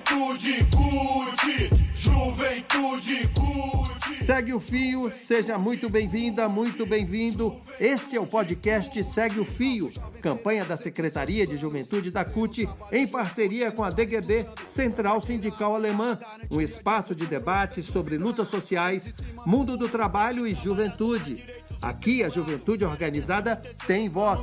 Juventude curte, juventude curte. Segue o Fio, seja muito bem-vinda, muito bem-vindo. Este é o podcast Segue o Fio, campanha da Secretaria de Juventude da CUT, em parceria com a DGB, Central Sindical Alemã, um espaço de debate sobre lutas sociais, mundo do trabalho e juventude. Aqui a juventude organizada tem voz.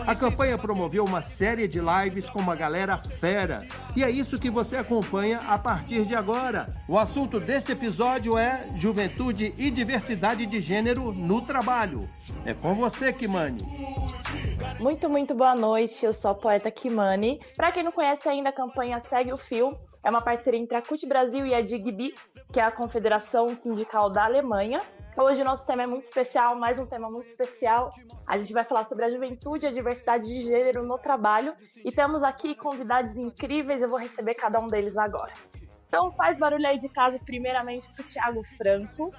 A campanha promoveu uma série de lives com uma galera fera. E é isso que você acompanha a partir de agora. O assunto deste episódio é juventude e diversidade de gênero no trabalho. É com você, Kimani. Muito boa noite, eu sou a poeta Kimani. Para quem não conhece ainda, a campanha Segue o Fio é uma parceria entre a CUT Brasil e a DGB, que é a Confederação Sindical da Alemanha. Hoje o nosso tema é muito especial, mais um tema muito especial. A gente vai falar sobre a juventude e a diversidade de gênero no trabalho. E temos aqui convidados incríveis, eu vou receber cada um deles agora. Então faz barulho aí de casa, primeiramente para o Thiago Franco.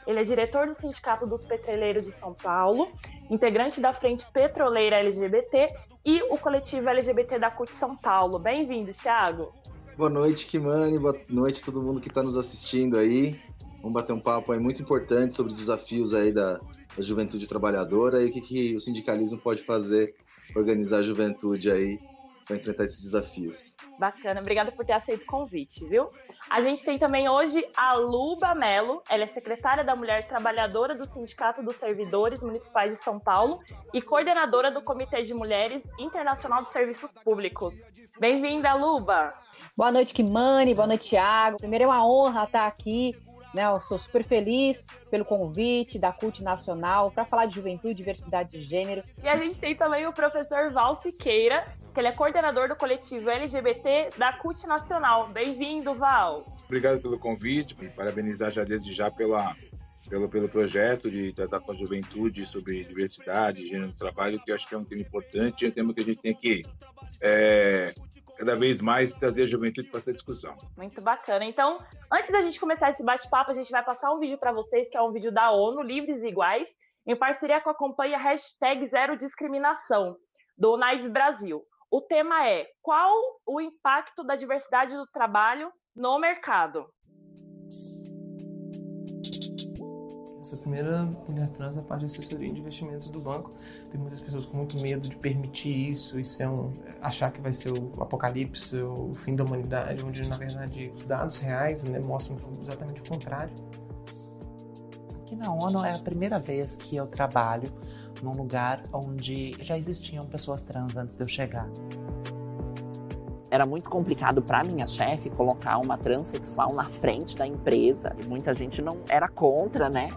Ele é diretor do Sindicato dos Petroleiros de São Paulo, integrante da Frente Petroleira LGBT e o coletivo LGBT da CUT São Paulo. Bem-vindo, Thiago. Boa noite, Kimani. Boa noite a todo mundo que está nos assistindo aí. Vamos bater um papo aí muito importante sobre desafios aí da juventude trabalhadora e o que o sindicalismo pode fazer para organizar a juventude aí para enfrentar esses desafios. Bacana, obrigada por ter aceito o convite, viu? A gente tem também hoje a Luba Mello, ela é secretária da Mulher Trabalhadora do Sindicato dos Servidores Municipais de São Paulo e coordenadora do Comitê de Mulheres Internacional de Serviços Públicos. Bem-vinda, Luba! Boa noite, Kimani, boa noite, Thiago. Primeiro é uma honra estar aqui, né? Eu sou super feliz pelo convite da CUT Nacional para falar de juventude, diversidade de gênero. E a gente tem também o professor Val Siqueira, que ele é coordenador do coletivo LGBT da CUT Nacional. Bem-vindo, Val! Obrigado pelo convite, parabenizar já desde já pelo projeto de tratar com a juventude sobre diversidade, gênero no trabalho, que eu acho que é um tema importante, é um tema que a gente tem que cada vez mais trazer a juventude para essa discussão. Muito bacana. Então, antes da gente começar esse bate-papo, a gente vai passar um vídeo para vocês, que é um vídeo da ONU, Livres e Iguais, em parceria com a campanha #ZeroDiscriminação, do UNAIDS Brasil. O tema é: qual o impacto da diversidade do trabalho no mercado? Essa primeira mulher trans é parte de assessoria de investimentos do banco. Tem muitas pessoas com muito medo de permitir isso achar que vai ser o apocalipse, o fim da humanidade, onde na verdade os dados reais, né, mostram exatamente o contrário. Aqui na ONU é a primeira vez que eu trabalho num lugar onde já existiam pessoas trans antes de eu chegar. Era muito complicado para minha chefe colocar uma transexual na frente da empresa. E muita gente não era contra, né?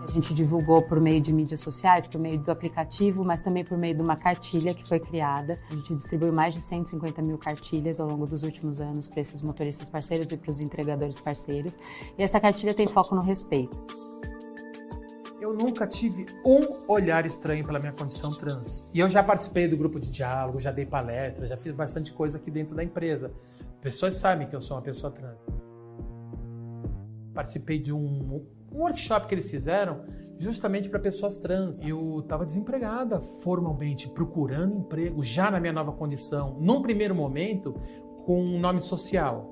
A gente divulgou por meio de mídias sociais, por meio do aplicativo, mas também por meio de uma cartilha que foi criada. A gente distribuiu mais de 150 mil cartilhas ao longo dos últimos anos para esses motoristas parceiros e para os entregadores parceiros. E essa cartilha tem foco no respeito. Eu nunca tive um olhar estranho pela minha condição trans. E eu já participei do grupo de diálogo, já dei palestra, já fiz bastante coisa aqui dentro da empresa. Pessoas sabem que eu sou uma pessoa trans. Participei de um workshop que eles fizeram justamente para pessoas trans. Eu estava desempregada formalmente, procurando emprego, já na minha nova condição, num primeiro momento, com um nome social.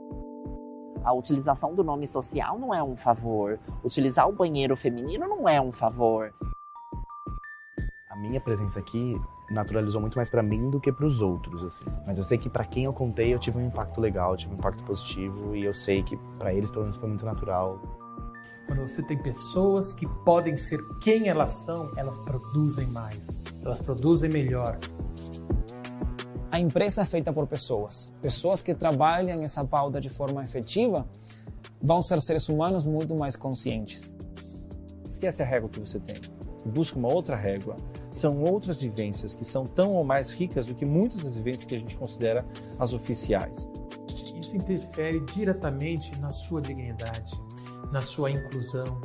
A utilização do nome social não é um favor. Utilizar o banheiro feminino não é um favor. A minha presença aqui naturalizou muito mais para mim do que para os outros, assim. Mas eu sei que para quem eu contei, eu tive um impacto legal, eu tive um impacto positivo e eu sei que para eles, pelo menos, foi muito natural. Quando você tem pessoas que podem ser quem elas são, elas produzem mais, elas produzem melhor. A empresa é feita por pessoas. Pessoas que trabalham essa pauta de forma efetiva vão ser seres humanos muito mais conscientes. Esquece a régua que você tem. Busca uma outra régua. São outras vivências que são tão ou mais ricas do que muitas das vivências que a gente considera as oficiais. Isso interfere diretamente na sua dignidade, na sua inclusão.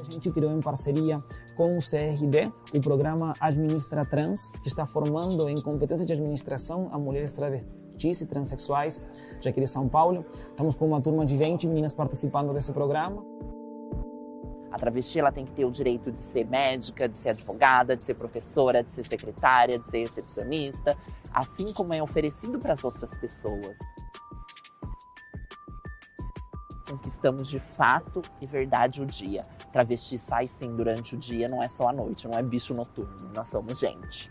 A gente criou em parceria com o CRD, o programa Administra Trans, que está formando em competência de administração a mulheres travestis e transexuais, já aqui de São Paulo. Estamos com uma turma de 20 meninas participando desse programa. A travesti ela tem que ter o direito de ser médica, de ser advogada, de ser professora, de ser secretária, de ser recepcionista, assim como é oferecido para as outras pessoas. Conquistamos de fato e verdade o dia. Travesti sai sim durante o dia, não é só à noite, não é bicho noturno, nós somos gente.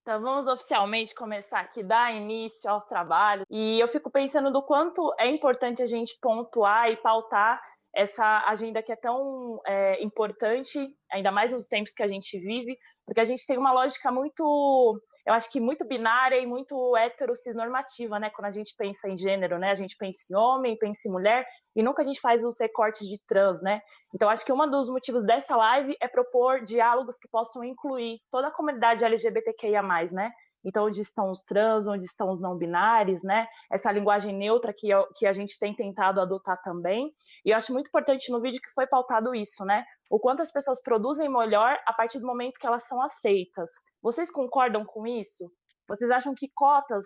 Então vamos oficialmente começar aqui, dar início aos trabalhos. E eu fico pensando do quanto é importante a gente pontuar e pautar essa agenda que é tão importante, ainda mais nos tempos que a gente vive, porque a gente tem uma lógica muito, eu acho que muito binária e muito heterocisnormativa, né? Quando a gente pensa em gênero, né? A gente pensa em homem, pensa em mulher, e nunca a gente faz os recortes de trans, né? Então acho que um dos motivos dessa live é propor diálogos que possam incluir toda a comunidade LGBTQIA+, né? Então, onde estão os trans, onde estão os não binários, né? Essa linguagem neutra que a gente tem tentado adotar também. E eu acho muito importante no vídeo que foi pautado isso, né? O quanto as pessoas produzem melhor a partir do momento que elas são aceitas. Vocês concordam com isso? Vocês acham que cotas,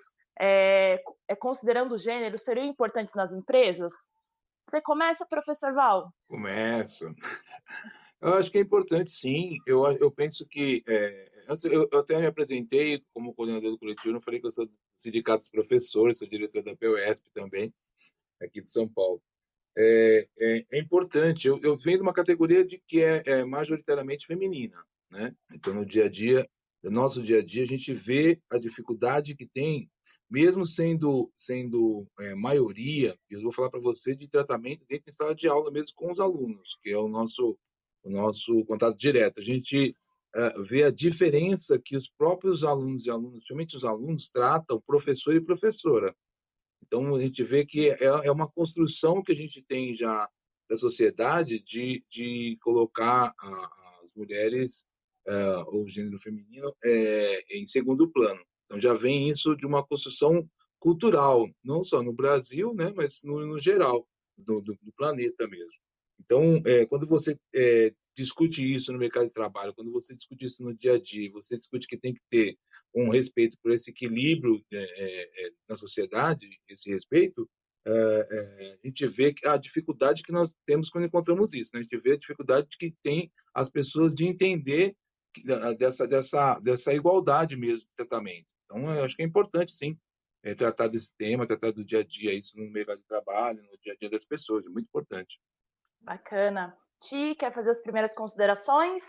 considerando o gênero, seriam importantes nas empresas? Você começa, professor Val? Começo. Eu acho que é importante, sim. Eu penso que... antes eu até me apresentei como coordenador do coletivo, não falei que eu sou do Sindicato dos Professores, sou diretor da PUESP também, aqui de São Paulo. É importante. Eu venho de uma categoria de que é majoritariamente feminina, né? Então, no nosso dia a dia, a gente vê a dificuldade que tem, mesmo sendo maioria, e eu vou falar para você de tratamento dentro da sala de aula mesmo com os alunos, que é o nosso contato direto. A gente vê a diferença que os próprios alunos e alunas, principalmente os alunos, tratam professor e professora. Então, a gente vê que é uma construção que a gente tem já da sociedade de colocar as mulheres, ou o gênero feminino, em segundo plano. Então, já vem isso de uma construção cultural, não só no Brasil, né, mas no geral, do planeta mesmo. Então, quando você discute isso no mercado de trabalho, quando você discute isso no dia a dia, você discute que tem que ter um respeito por esse equilíbrio na sociedade, esse respeito, a gente vê a dificuldade que nós temos quando encontramos isso, né? A gente vê a dificuldade que tem as pessoas de entender dessa igualdade mesmo de tratamento. Então, eu acho que é importante, sim, tratar desse tema, tratar do dia a dia, isso no mercado de trabalho, no dia a dia das pessoas, é muito importante. Bacana. Ti, quer fazer as primeiras considerações?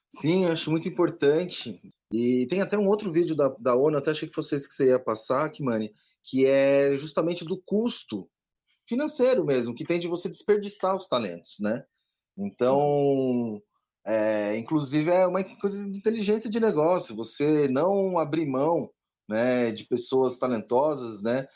Sim, eu acho muito importante. E tem até um outro vídeo da ONU, até achei que fosse esse que você ia passar, Kimani, que é justamente do custo financeiro mesmo, que tem de você desperdiçar os talentos, né? Então, inclusive é uma coisa de inteligência de negócio, você não abrir mão, né, de pessoas talentosas, né,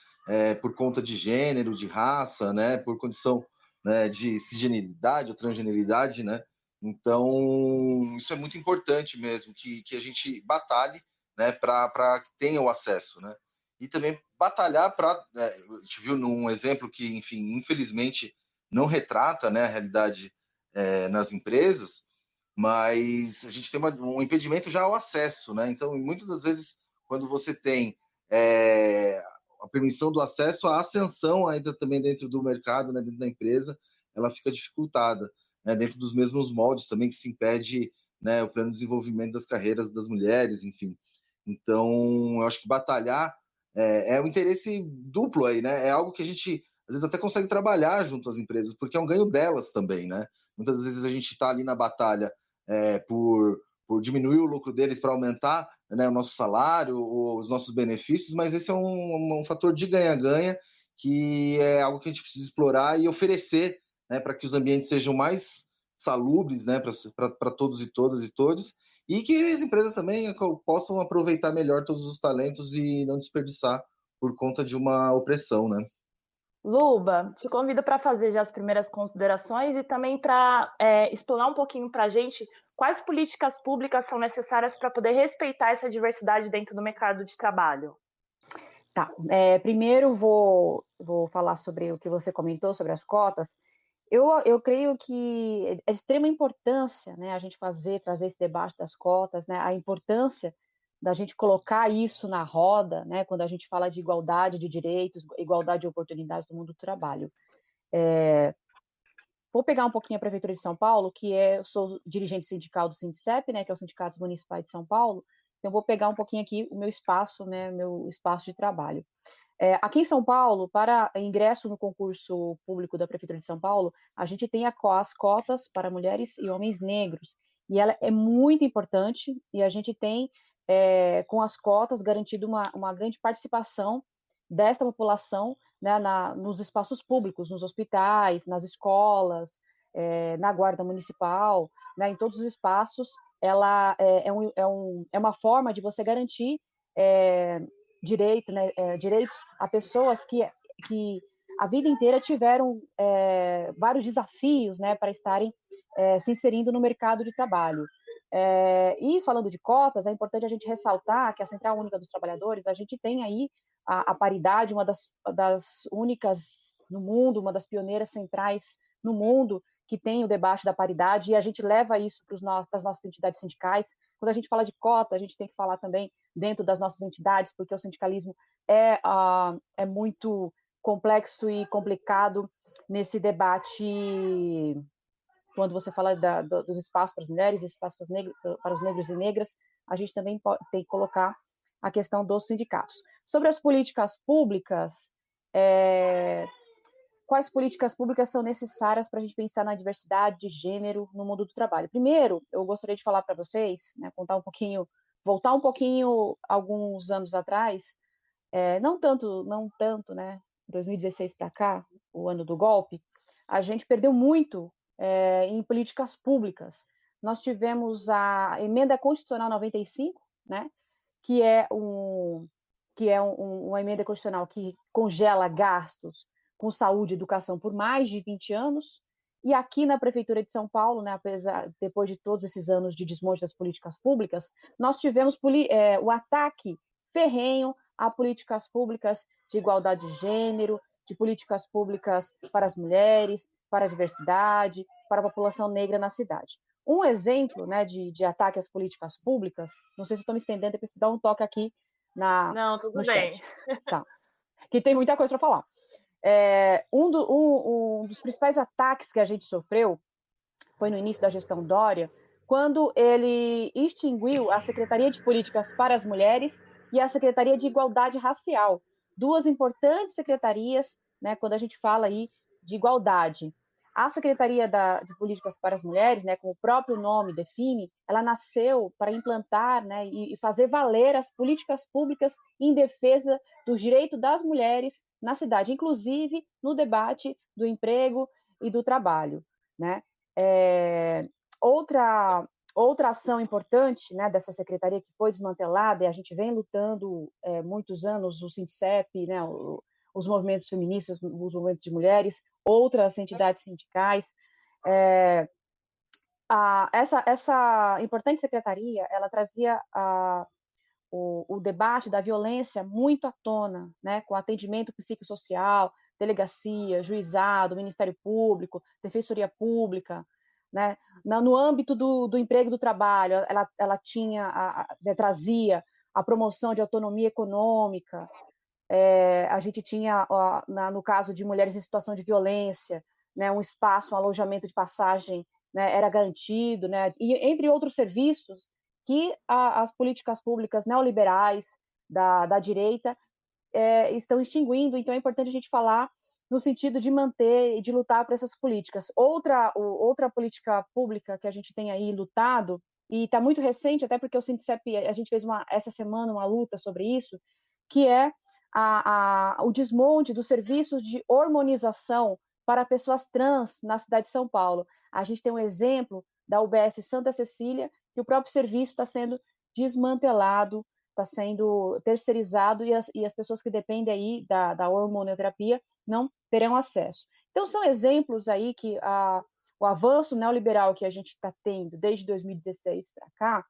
por conta de gênero, de raça, né, por condição, né, de cisgeneridade ou transgeneridade, né? Então, isso é muito importante mesmo, que a gente batalhe, né, para que tenha o acesso, né? E também batalhar para... a gente viu num exemplo que, enfim, infelizmente não retrata, né, a realidade nas empresas, mas a gente tem um impedimento já ao acesso, né? Então, muitas das vezes, quando você tem a permissão do acesso, a ascensão ainda também dentro do mercado, né, dentro da empresa, ela fica dificultada, né, dentro dos mesmos moldes também que se impede, né, o plano de desenvolvimento das carreiras das mulheres, enfim. Então, eu acho que batalhar um interesse duplo aí, né? É algo que a gente, às vezes, até consegue trabalhar junto às empresas, porque é um ganho delas também, né? Muitas vezes a gente está ali na batalha por diminuir o lucro deles para aumentar, né, o nosso salário, os nossos benefícios, mas esse é um fator de ganha-ganha, que é algo que a gente precisa explorar e oferecer, né, para que os ambientes sejam mais salubres, né, para todos e todas e todos, e que as empresas também possam aproveitar melhor todos os talentos e não desperdiçar por conta de uma opressão, né? Luba, te convido para fazer já as primeiras considerações e também para explanar um pouquinho para a gente quais políticas públicas são necessárias para poder respeitar essa diversidade dentro do mercado de trabalho. Tá, primeiro vou falar sobre o que você comentou sobre as cotas. Eu creio que é de extrema importância, né, a gente trazer esse debate das cotas, né, a importância da gente colocar isso na roda, né, quando a gente fala de igualdade de direitos, igualdade de oportunidades no mundo do trabalho. Vou pegar um pouquinho a Prefeitura de São Paulo, eu sou dirigente sindical do Sindicep, né, que é o Sindicato Municipal de São Paulo, então vou pegar um pouquinho aqui o meu espaço, né, meu espaço de trabalho. Aqui em São Paulo, para ingresso no concurso público da Prefeitura de São Paulo, a gente tem as cotas para mulheres e homens negros, e ela é muito importante, e a gente tem, com as cotas, garantido uma grande participação desta população, né, nos espaços públicos, nos hospitais, nas escolas, na guarda municipal, né, em todos os espaços. Ela é uma forma de você garantir direitos a pessoas que a vida inteira tiveram vários desafios, né, para estarem se inserindo no mercado de trabalho. E falando de cotas, é importante a gente ressaltar que a Central Única dos Trabalhadores, a gente tem aí a paridade, uma das únicas no mundo, uma das pioneiras centrais no mundo que tem o debate da paridade, e a gente leva isso para as nossas entidades sindicais. Quando a gente fala de cota, a gente tem que falar também dentro das nossas entidades, porque o sindicalismo é muito complexo e complicado nesse debate. Quando você fala dos espaços para as mulheres, espaços para os negros e negras, a gente também tem que colocar a questão dos sindicatos. Sobre as políticas públicas, quais políticas públicas são necessárias para a gente pensar na diversidade de gênero no mundo do trabalho? Primeiro, eu gostaria de falar para vocês, né, voltar um pouquinho alguns anos atrás, não tanto, né, 2016 para cá, o ano do golpe, a gente perdeu muito em políticas públicas. Nós tivemos a Emenda Constitucional 95, né, que é uma emenda constitucional que congela gastos com saúde e educação por mais de 20 anos, e aqui na Prefeitura de São Paulo, né, depois de todos esses anos de desmonte das políticas públicas, nós tivemos o ataque ferrenho a políticas públicas de igualdade de gênero, de políticas públicas para as mulheres, para a diversidade, para a população negra na cidade. Um exemplo, né, de ataque às políticas públicas, não sei se estou me estendendo, depois dá um toque aqui no chat. Tá. Que tem muita coisa para falar. Um dos principais ataques que a gente sofreu foi no início da gestão Dória, quando ele extinguiu a Secretaria de Políticas para as Mulheres e a Secretaria de Igualdade Racial, duas importantes secretarias, né, quando a gente fala aí de igualdade. A Secretaria de Políticas para as Mulheres, né, como o próprio nome define, ela nasceu para implantar, né, e fazer valer as políticas públicas em defesa do direito das mulheres na cidade, inclusive no debate do emprego e do trabalho, né? Outra ação importante, né, dessa secretaria que foi desmantelada, e a gente vem lutando muitos anos, o Sindicep, né, os movimentos feministas, os movimentos de mulheres, outras entidades sindicais. Essa importante secretaria, ela trazia o debate da violência muito à tona, né, com atendimento psicossocial, delegacia, juizado, Ministério Público, Defensoria Pública, né, no âmbito do emprego e do trabalho, ela trazia a promoção de autonomia econômica. A gente tinha, no caso de mulheres em situação de violência, né, um espaço, um alojamento de passagem, né, era garantido, né, e entre outros serviços que as políticas públicas neoliberais da direita estão extinguindo. Então é importante a gente falar no sentido de manter e de lutar por essas políticas. Outra política pública que a gente tem aí lutado, e está muito recente, até porque o Sindicep, a gente fez essa semana uma luta sobre isso, que é o desmonte dos serviços de hormonização para pessoas trans na cidade de São Paulo. A gente tem um exemplo da UBS Santa Cecília, que o próprio serviço está sendo desmantelado, está sendo terceirizado, e as pessoas que dependem aí da hormonioterapia não terão acesso. Então, são exemplos aí que o avanço neoliberal que a gente está tendo desde 2016 para cá,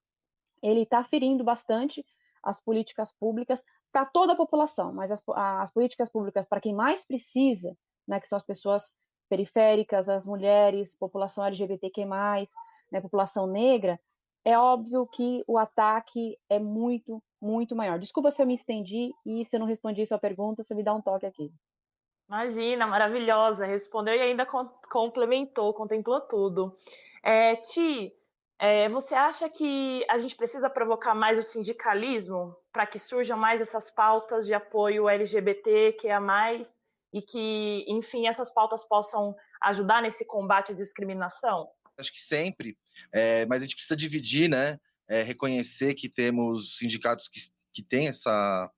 ele está ferindo bastante as políticas públicas para toda a população, mas as políticas públicas para quem mais precisa, né, que são as pessoas periféricas, as mulheres, população LGBTQ+, né, população negra, é óbvio que o ataque é muito, muito maior. Desculpa se eu me estendi e se eu não respondi sua pergunta, você me dá um toque aqui. Imagina, maravilhosa, respondeu e ainda complementou, contemplou tudo. Ti, você acha que a gente precisa provocar mais o sindicalismo para que surjam mais essas pautas de apoio LGBT, que é a mais, e que, enfim, essas pautas possam ajudar nesse combate à discriminação? Acho que sempre, mas a gente precisa dividir, né? Reconhecer que temos sindicatos que têm essa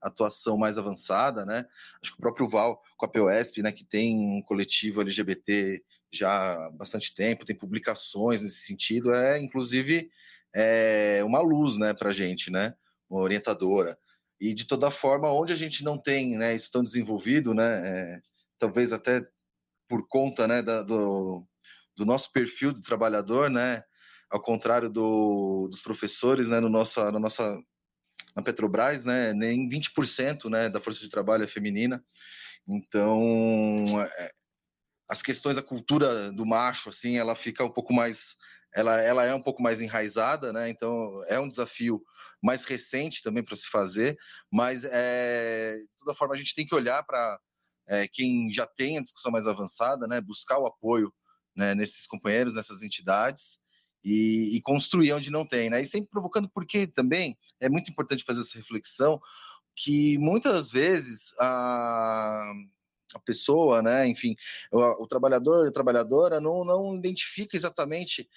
atuação mais avançada, né? Acho que o próprio Val, com a POSP, né, que tem um coletivo LGBT já há bastante tempo, tem publicações nesse sentido, inclusive uma luz, né, para a gente, né? Uma orientadora. E de toda forma, onde a gente não tem, né, isso tão desenvolvido, né? Talvez até por conta, né, do nosso perfil do trabalhador, né? Ao contrário dos professores, né, na Petrobras, né, nem 20%, né, da força de trabalho é feminina. Então, as questões da cultura do macho, assim, ela fica um pouco mais, ela é um pouco mais enraizada, né? Então, é um desafio mais recente também para se fazer, mas de toda forma a gente tem que olhar para quem já tem a discussão mais avançada, né? Buscar o apoio, né, nesses companheiros, nessas entidades. E construir onde não tem, né? E sempre provocando, porque também é muito importante fazer essa reflexão que muitas vezes a pessoa, né, enfim, o trabalhador, a trabalhadora não identifica exatamente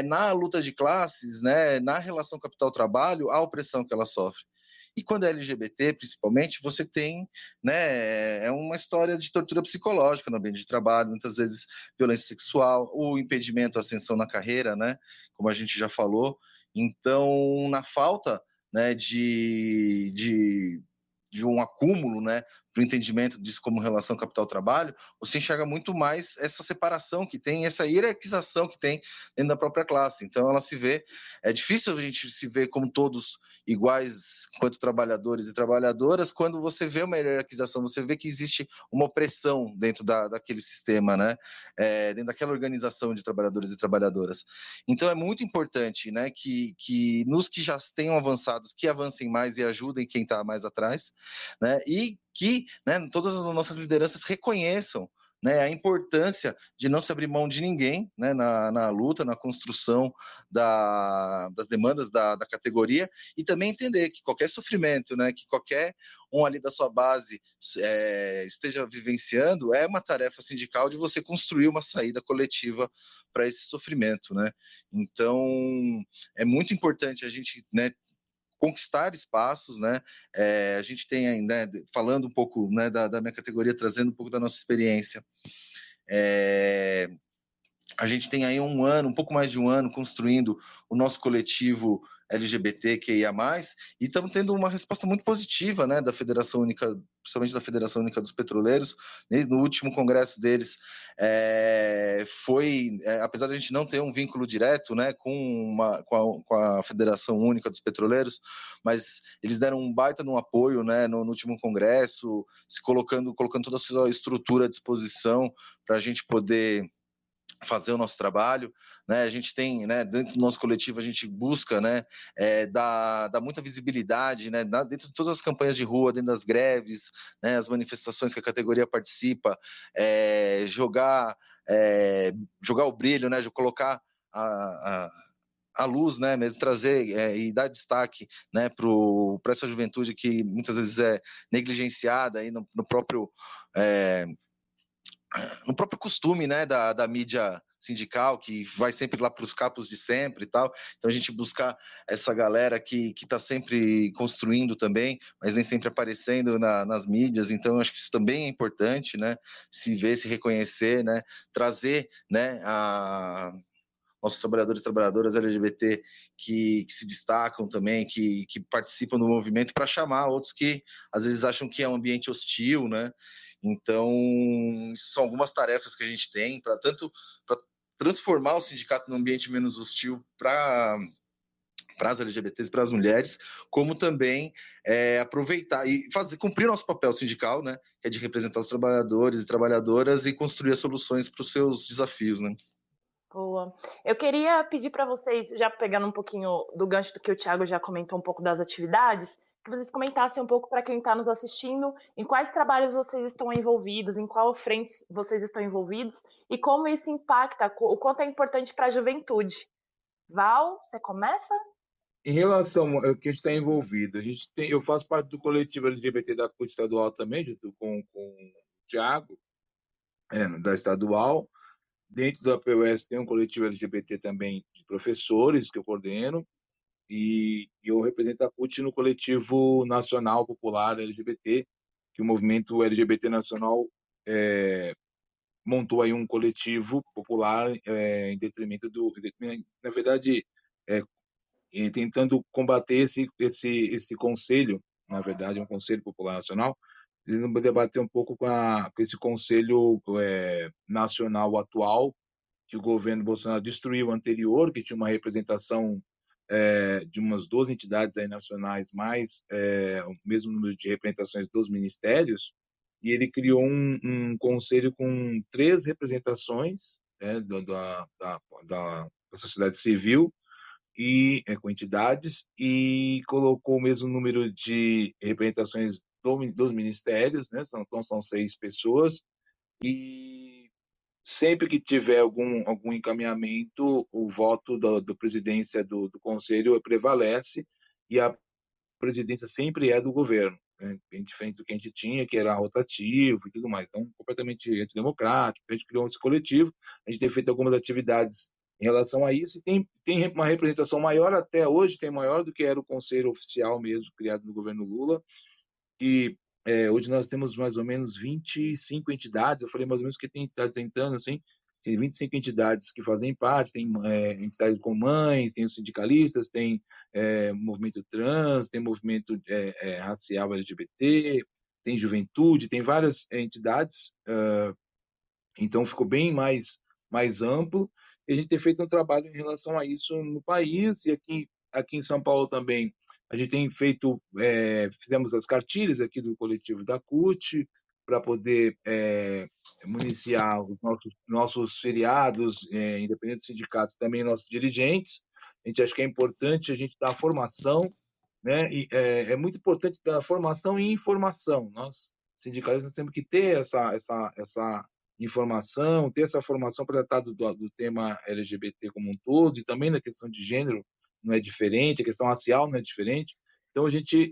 na luta de classes, né, na relação capital-trabalho, a opressão que ela sofre. E quando é LGBT, principalmente, você tem, né, uma história de tortura psicológica no ambiente de trabalho, muitas vezes violência sexual, o impedimento à ascensão na carreira, né, como a gente já falou. Então, na falta, né, de um acúmulo, né, para o entendimento disso como relação capital-trabalho, você enxerga muito mais essa separação que tem, essa hierarquização que tem dentro da própria classe. Então, ela se vê, é difícil a gente se ver como todos iguais quanto trabalhadores e trabalhadoras, quando você vê uma hierarquização, você vê que existe uma opressão dentro daquele sistema, né, dentro daquela organização de trabalhadores e trabalhadoras. Então, é muito importante, né, que nos que já tenham avançados, que avancem mais e ajudem quem está mais atrás, né, e que, né, todas as nossas lideranças reconheçam, né, a importância de não se abrir mão de ninguém, né, na luta, na construção das demandas da categoria, e também entender que qualquer sofrimento, né, que qualquer um ali da sua base esteja vivenciando, é uma tarefa sindical de você construir uma saída coletiva para esse sofrimento, né? Então, é muito importante a gente, né, conquistar espaços, né? A gente tem ainda, falando um pouco, né, da minha categoria, trazendo um pouco da nossa experiência, a gente tem aí um pouco mais de um ano, construindo o nosso coletivo LGBTQIA+, e estamos tendo uma resposta muito positiva, né, da Federação Única, principalmente da Federação Única dos Petroleiros. No último congresso deles, apesar de a gente não ter um vínculo direto, né, com a Federação Única dos Petroleiros, mas eles deram um baita no apoio, né, no último congresso, colocando toda a sua estrutura à disposição para a gente poder fazer o nosso trabalho, né? A gente tem, né, dentro do nosso coletivo, a gente busca, né, dar muita visibilidade, né, dentro de todas as campanhas de rua, dentro das greves, né, as manifestações que a categoria participa, jogar o brilho, né, de colocar a luz, né, mesmo trazer e dar destaque, né, para essa juventude que muitas vezes é negligenciada aí no próprio costume, né, da mídia sindical, que vai sempre lá para os capos de sempre e tal. Então a gente buscar essa galera que está sempre construindo também, mas nem sempre aparecendo nas mídias. Então acho que isso também é importante, né, se ver, se reconhecer, né, trazer, né, nossos trabalhadores e trabalhadoras LGBT que se destacam também, que participam do movimento, para chamar outros que às vezes acham que é um ambiente hostil, né? Então, são algumas tarefas que a gente tem para transformar o sindicato num ambiente menos hostil para as LGBTs, para as mulheres, como também aproveitar e cumprir nosso papel sindical, né? Que é de representar os trabalhadores e trabalhadoras e construir as soluções para os seus desafios, né? Boa. Eu queria pedir para vocês, já pegando um pouquinho do gancho do que o Thiago já comentou um pouco das atividades, que vocês comentassem um pouco para quem está nos assistindo, em quais trabalhos vocês estão envolvidos, em qual frente vocês estão envolvidos e como isso impacta, o quanto é importante para a juventude. Val, você começa? Em relação ao que a gente está envolvido, eu faço parte do coletivo LGBT da CUT estadual também, junto com o Thiago, da estadual. Dentro da PUESP tem um coletivo LGBT também de professores que eu coordeno, e eu represento a CUT no coletivo nacional popular LGBT, que o movimento LGBT nacional montou aí um coletivo popular em detrimento na verdade, tentando combater esse conselho, na verdade, um conselho popular nacional, tentando debater um pouco com esse conselho nacional atual, que o governo Bolsonaro destruiu o anterior, que tinha uma representação de umas 12 entidades aí nacionais, mais o mesmo número de representações dos ministérios, e ele criou um conselho com 3 representações da sociedade civil e com entidades, e colocou o mesmo número de representações dos ministérios, né? Então são 6 pessoas, e sempre que tiver algum encaminhamento, o voto da presidência do conselho prevalece, e a presidência sempre é do governo, né? Bem diferente do que a gente tinha, que era rotativo e tudo mais. Então, completamente antidemocrático. Então, a gente criou esse coletivo, a gente tem feito algumas atividades em relação a isso, e tem uma representação maior, até hoje tem maior do que era o conselho oficial mesmo, criado no governo Lula, que hoje nós temos mais ou menos 25 entidades, eu falei mais ou menos que tem entidades entrando, assim, tem 25 entidades que fazem parte, tem entidades com mães, tem os sindicalistas, tem movimento trans, tem movimento racial LGBT, tem juventude, tem várias entidades, então ficou bem mais amplo, e a gente tem feito um trabalho em relação a isso no país, e aqui em São Paulo também a gente tem feito, fizemos as cartilhas aqui do coletivo da CUT, para poder municiar os nossos feriados, independente dos sindicatos, também nossos dirigentes. A gente acha que é importante a gente dar formação, né? E é muito importante dar formação e informação. Nós, sindicalistas, temos que ter essa informação, ter essa formação para tratar do tema LGBT como um todo, e também na questão de gênero não é diferente, a questão racial não é diferente. Então, a gente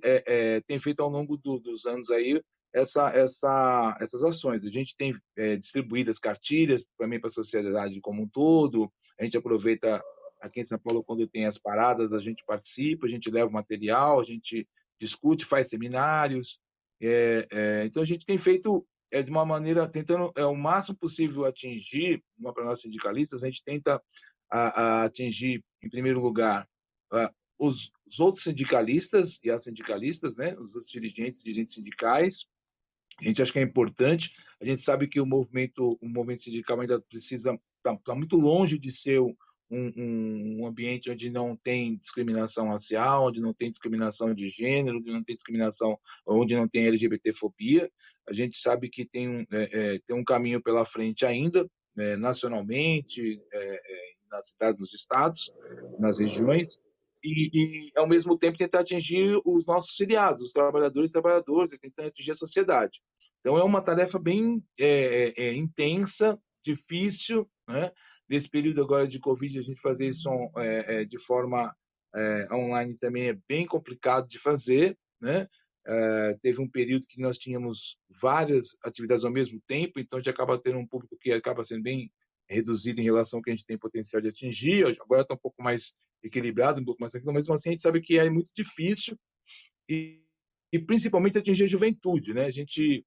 tem feito ao longo dos anos aí essas ações. A gente tem distribuído as cartilhas também para a sociedade como um todo. A gente aproveita aqui em São Paulo, quando tem as paradas, a gente participa, a gente leva material, a gente discute, faz seminários. Então, a gente tem feito de uma maneira, tentando o máximo possível atingir, para nós sindicalistas, a gente tenta atingir, em primeiro lugar, os outros sindicalistas e as sindicalistas, né, os outros dirigentes sindicais. A gente acha que é importante. A gente sabe que o movimento sindical ainda precisa, está muito longe de ser um ambiente onde não tem discriminação racial, onde não tem discriminação de gênero, onde não tem discriminação, onde não tem LGBTfobia. A gente sabe que tem um caminho pela frente ainda, nacionalmente, nas cidades, nos estados, nas regiões, e ao mesmo tempo tentar atingir os nossos filiados, os trabalhadores e trabalhadoras, e tentar atingir a sociedade. Então é uma tarefa bem intensa, difícil, né? Nesse período agora de Covid, a gente fazer isso de forma online também é bem complicado de fazer, né? Teve um período que nós tínhamos várias atividades ao mesmo tempo, então a gente acaba tendo um público que acaba sendo bem reduzido em relação ao que a gente tem potencial de atingir. Agora está um pouco mais equilibrado, um pouco mais tranquilo, mas mesmo assim a gente sabe que é muito difícil, e principalmente atingir a juventude, né? A gente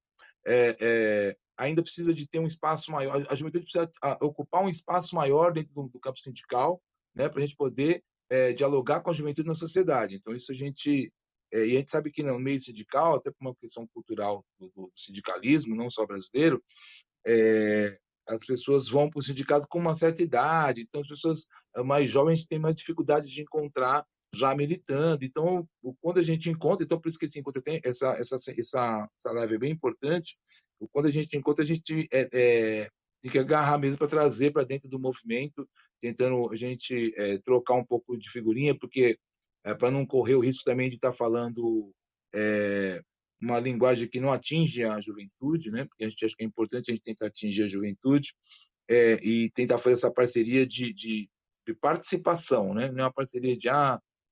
ainda precisa de ter um espaço maior, a juventude precisa ocupar um espaço maior dentro do campo sindical, né, para a gente poder dialogar com a juventude na sociedade. Então isso e a gente sabe que no meio sindical, até por uma questão cultural do sindicalismo, não só brasileiro, as pessoas vão para o sindicato com uma certa idade, então as pessoas mais jovens têm mais dificuldade de encontrar já militando. Então, quando a gente encontra, então por isso que esse encontro tem essa live é bem importante. Quando a gente encontra, a gente tem que agarrar mesmo para trazer para dentro do movimento, tentando a gente trocar um pouco de figurinha, porque para não correr o risco também de estar falando uma linguagem que não atinge a juventude, né? Porque a gente acha que é importante a gente tentar atingir a juventude e tentar fazer essa parceria de participação, né? Não é uma parceria de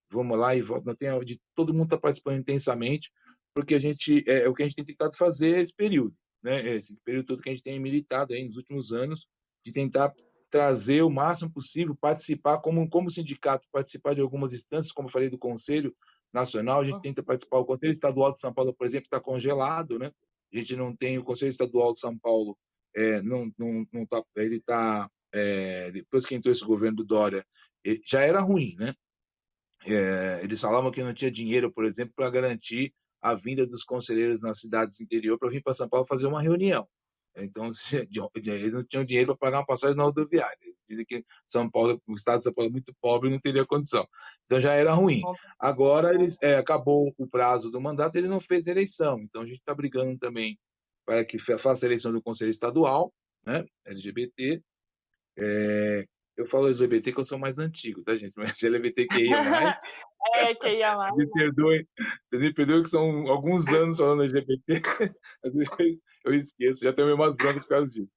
vamos lá e volta, não tem de todo mundo está participando intensamente, porque a gente o que a gente tem tentado fazer esse período, né? Esse período todo que a gente tem militado aí nos últimos anos, de tentar trazer o máximo possível, participar como sindicato, participar de algumas instâncias, como eu falei do Conselho Nacional, a gente tenta participar. O Conselho Estadual de São Paulo, por exemplo, está congelado, né? A gente não tem o Conselho Estadual de São Paulo, não tá, ele está depois que entrou esse governo do Dória, já era ruim, né? Eles falavam que não tinha dinheiro, por exemplo, para garantir a vinda dos conselheiros nas cidades do interior para vir para São Paulo fazer uma reunião. Então, eles não tinham dinheiro para pagar uma passagem na rodoviária. Eles dizem que São Paulo, o estado de São Paulo é muito pobre e não teria condição. Então, já era ruim. Agora, acabou o prazo do mandato, ele não fez eleição. Então, a gente está brigando também para que faça a eleição do Conselho Estadual, né, LGBT. Eu falo LGBT que eu sou mais antigo, tá, gente? Mas LGBTQIA+. QIA+. Me perdoe que são alguns anos falando LGBT. Às vezes eu esqueço, já tenho umas brancas por causa disso.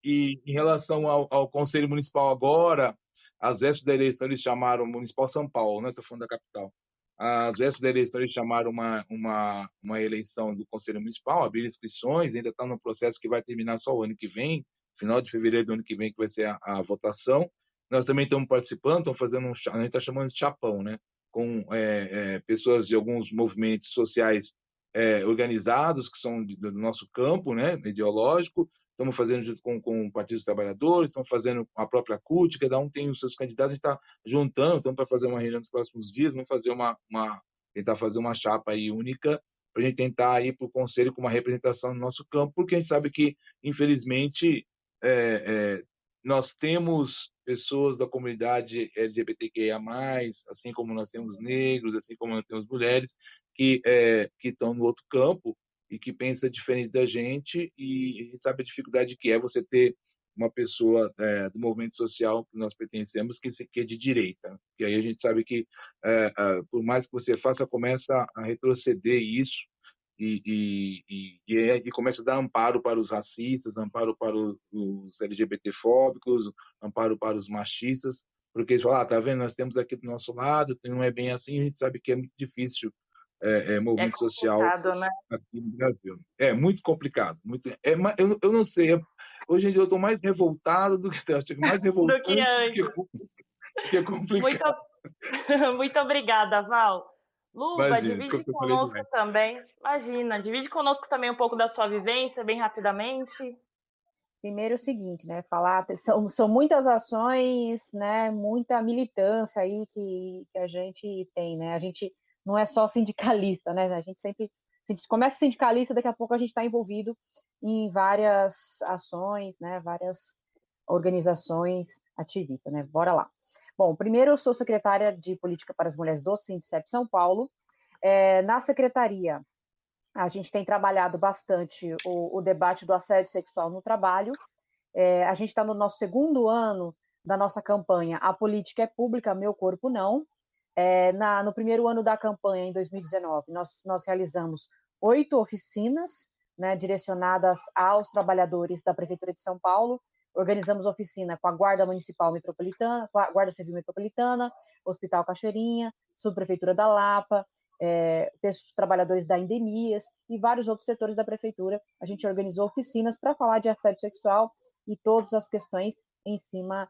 E em relação ao Conselho Municipal agora, às vésperas da eleição eles chamaram, Municipal São Paulo, né? Estou falando da capital. Às vésperas da eleição eles chamaram uma eleição do Conselho Municipal, abriram inscrições, ainda está no processo que vai terminar só o ano que vem, final de fevereiro do ano que vem, que vai ser a votação. Nós também estamos participando, estamos fazendo a gente está chamando de chapão, né? Com pessoas de alguns movimentos sociais organizados, que são do nosso campo, né? Ideológico. Estamos fazendo junto com o Partido dos Trabalhadores, estamos fazendo a própria CUT, cada um tem os seus candidatos, a gente está juntando, estamos para fazer uma reunião nos próximos dias, vamos fazer tentar fazer uma chapa aí única, para a gente tentar ir para o Conselho com uma representação no nosso campo, porque a gente sabe que, infelizmente, nós temos pessoas da comunidade LGBTQIA+, assim como nós temos negros, assim como nós temos mulheres, que estão no outro campo e que pensam diferente da gente, e a gente sabe a dificuldade que é você ter uma pessoa do movimento social que nós pertencemos que é de direita. E aí a gente sabe que, por mais que você faça, começa a retroceder isso, e começa a dar amparo para os racistas, amparo para os LGBT-fóbicos, amparo para os machistas, porque eles falam, tá vendo, nós temos aqui do nosso lado, não é bem assim, a gente sabe que é muito difícil movimento social, né? Aqui no Brasil. É muito complicado. Eu não sei, hoje em dia eu estou mais revoltado do que mais revoltante do que complicado. Muito obrigada, Val. Luba, Imagina, divide conosco também. Imagina, divide conosco também um pouco da sua vivência, bem rapidamente. Primeiro o seguinte, né? São muitas ações, né? Muita militância aí que a gente tem, né? A gente não é só sindicalista, né? A gente começa sindicalista, daqui a pouco a gente está envolvido em várias ações, né? Várias organizações ativistas, né? Bora lá. Bom, primeiro eu sou secretária de Política para as Mulheres do Sindicep São Paulo. Na secretaria, a gente tem trabalhado bastante o debate do assédio sexual no trabalho. A gente está no nosso segundo ano da nossa campanha A Política é Pública, Meu Corpo Não. No primeiro ano da campanha, em 2019, nós realizamos 8 oficinas, né, direcionadas aos trabalhadores da Prefeitura de São Paulo. Organizamos oficina com a Guarda Municipal Metropolitana, com a Guarda Civil Metropolitana, Hospital Cachoeirinha, Subprefeitura da Lapa, trabalhadores da Endemias e vários outros setores da Prefeitura. A gente organizou oficinas para falar de assédio sexual e todas as questões em cima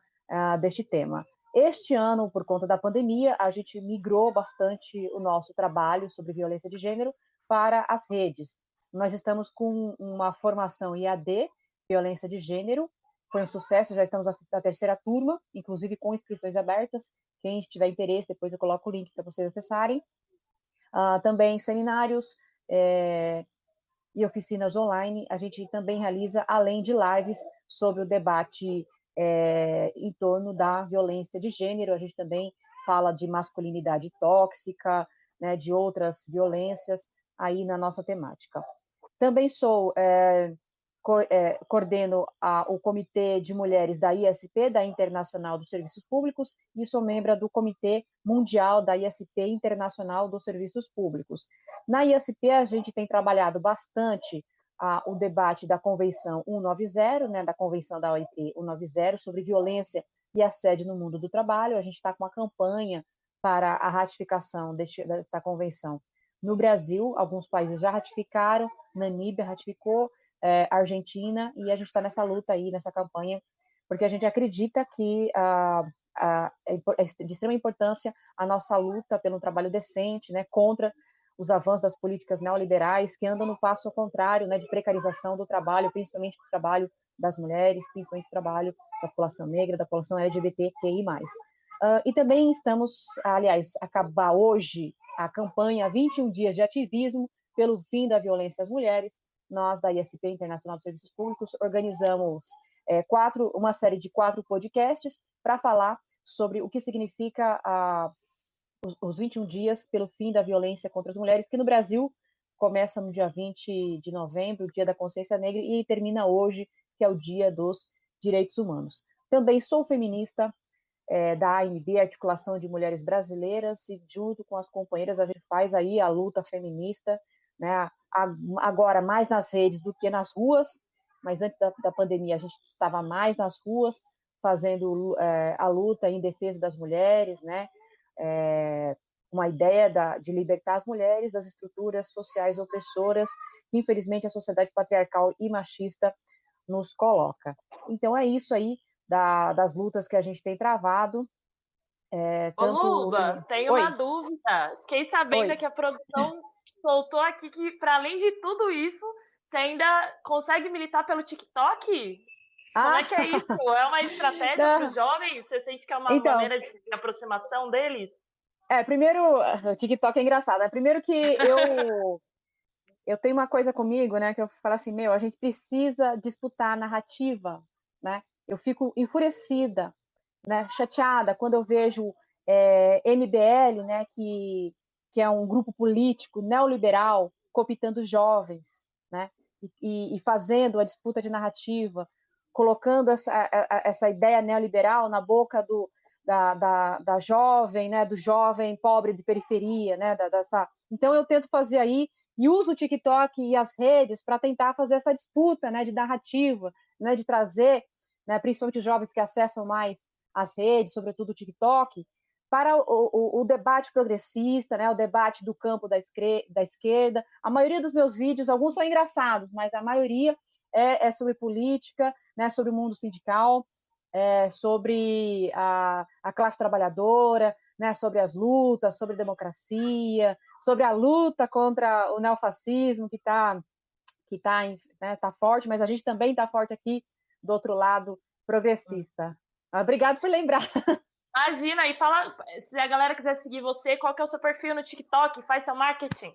deste tema. Este ano, por conta da pandemia, a gente migrou bastante o nosso trabalho sobre violência de gênero para as redes. Nós estamos com uma formação IAD, violência de gênero. Foi um sucesso, já estamos na terceira turma, inclusive com inscrições abertas. Quem tiver interesse, depois eu coloco o link para vocês acessarem. Também seminários e oficinas online. A gente também realiza, além de lives, sobre o debate em torno da violência de gênero. A gente também fala de masculinidade tóxica, né, de outras violências aí na nossa temática. Também sou coordeno o Comitê de Mulheres da ISP, da Internacional dos Serviços Públicos, e sou membro do Comitê Mundial da ISP, Internacional dos Serviços Públicos. Na ISP, a gente tem trabalhado bastante o debate da Convenção 190, né, da Convenção da OIT 190, sobre violência e assédio no mundo do trabalho. A gente está com uma campanha para a ratificação desta convenção no Brasil. Alguns países já ratificaram, Namíbia ratificou, Argentina, e a gente está nessa luta aí, nessa campanha, porque a gente acredita que é de extrema importância a nossa luta pelo trabalho decente, né, contra os avanços das políticas neoliberais que andam no passo ao contrário, né, de precarização do trabalho, principalmente do trabalho das mulheres, principalmente do trabalho da população negra, da população LGBTQI+. E também estamos, aliás, acabar hoje a campanha 21 dias de ativismo pelo fim da violência às mulheres. Nós, da ISP, Internacional dos Serviços Públicos, organizamos uma série de 4 podcasts para falar sobre o que significa os 21 dias pelo fim da violência contra as mulheres, que no Brasil começa no dia 20 de novembro, o Dia da Consciência Negra, e termina hoje, que é o Dia dos Direitos Humanos. Também sou feminista da AMB, Articulação de Mulheres Brasileiras, e junto com as companheiras a gente faz aí a luta feminista, né, agora mais nas redes do que nas ruas, mas antes da pandemia a gente estava mais nas ruas, fazendo a luta em defesa das mulheres, né, uma ideia de libertar as mulheres das estruturas sociais opressoras que, infelizmente, a sociedade patriarcal e machista nos coloca. Então, é isso aí das lutas que a gente tem travado. Ô, Luba, tenho uma dúvida. Fiquei sabendo que a produção soltou aqui que, para além de tudo isso, você ainda consegue militar pelo TikTok? Como é que é isso? É uma estratégia para os jovens? Você sente que é uma maneira de aproximação deles? Primeiro, o TikTok é engraçado. Primeiro que eu tenho uma coisa comigo, né, que eu falo assim, a gente precisa disputar a narrativa, né? Eu fico enfurecida, né, chateada quando eu vejo MBL, né, que é um grupo político neoliberal cooptando jovens, né, e fazendo a disputa de narrativa, colocando essa ideia neoliberal na boca da jovem, né, do jovem pobre de periferia, né, Então eu tento fazer aí e uso o TikTok e as redes para tentar fazer essa disputa, né, de narrativa, né, de trazer, né, principalmente os jovens que acessam mais as redes, sobretudo o TikTok, para o debate progressista, né, o debate do campo da esquerda. A maioria dos meus vídeos, alguns são engraçados, mas a maioria é sobre política, né, sobre o mundo sindical, sobre a classe trabalhadora, né, sobre as lutas, sobre democracia, sobre a luta contra o neofascismo que tá forte, mas a gente também está forte aqui do outro lado progressista. Obrigado por lembrar. Imagina, e fala, se a galera quiser seguir você, qual que é o seu perfil no TikTok? Faz seu marketing.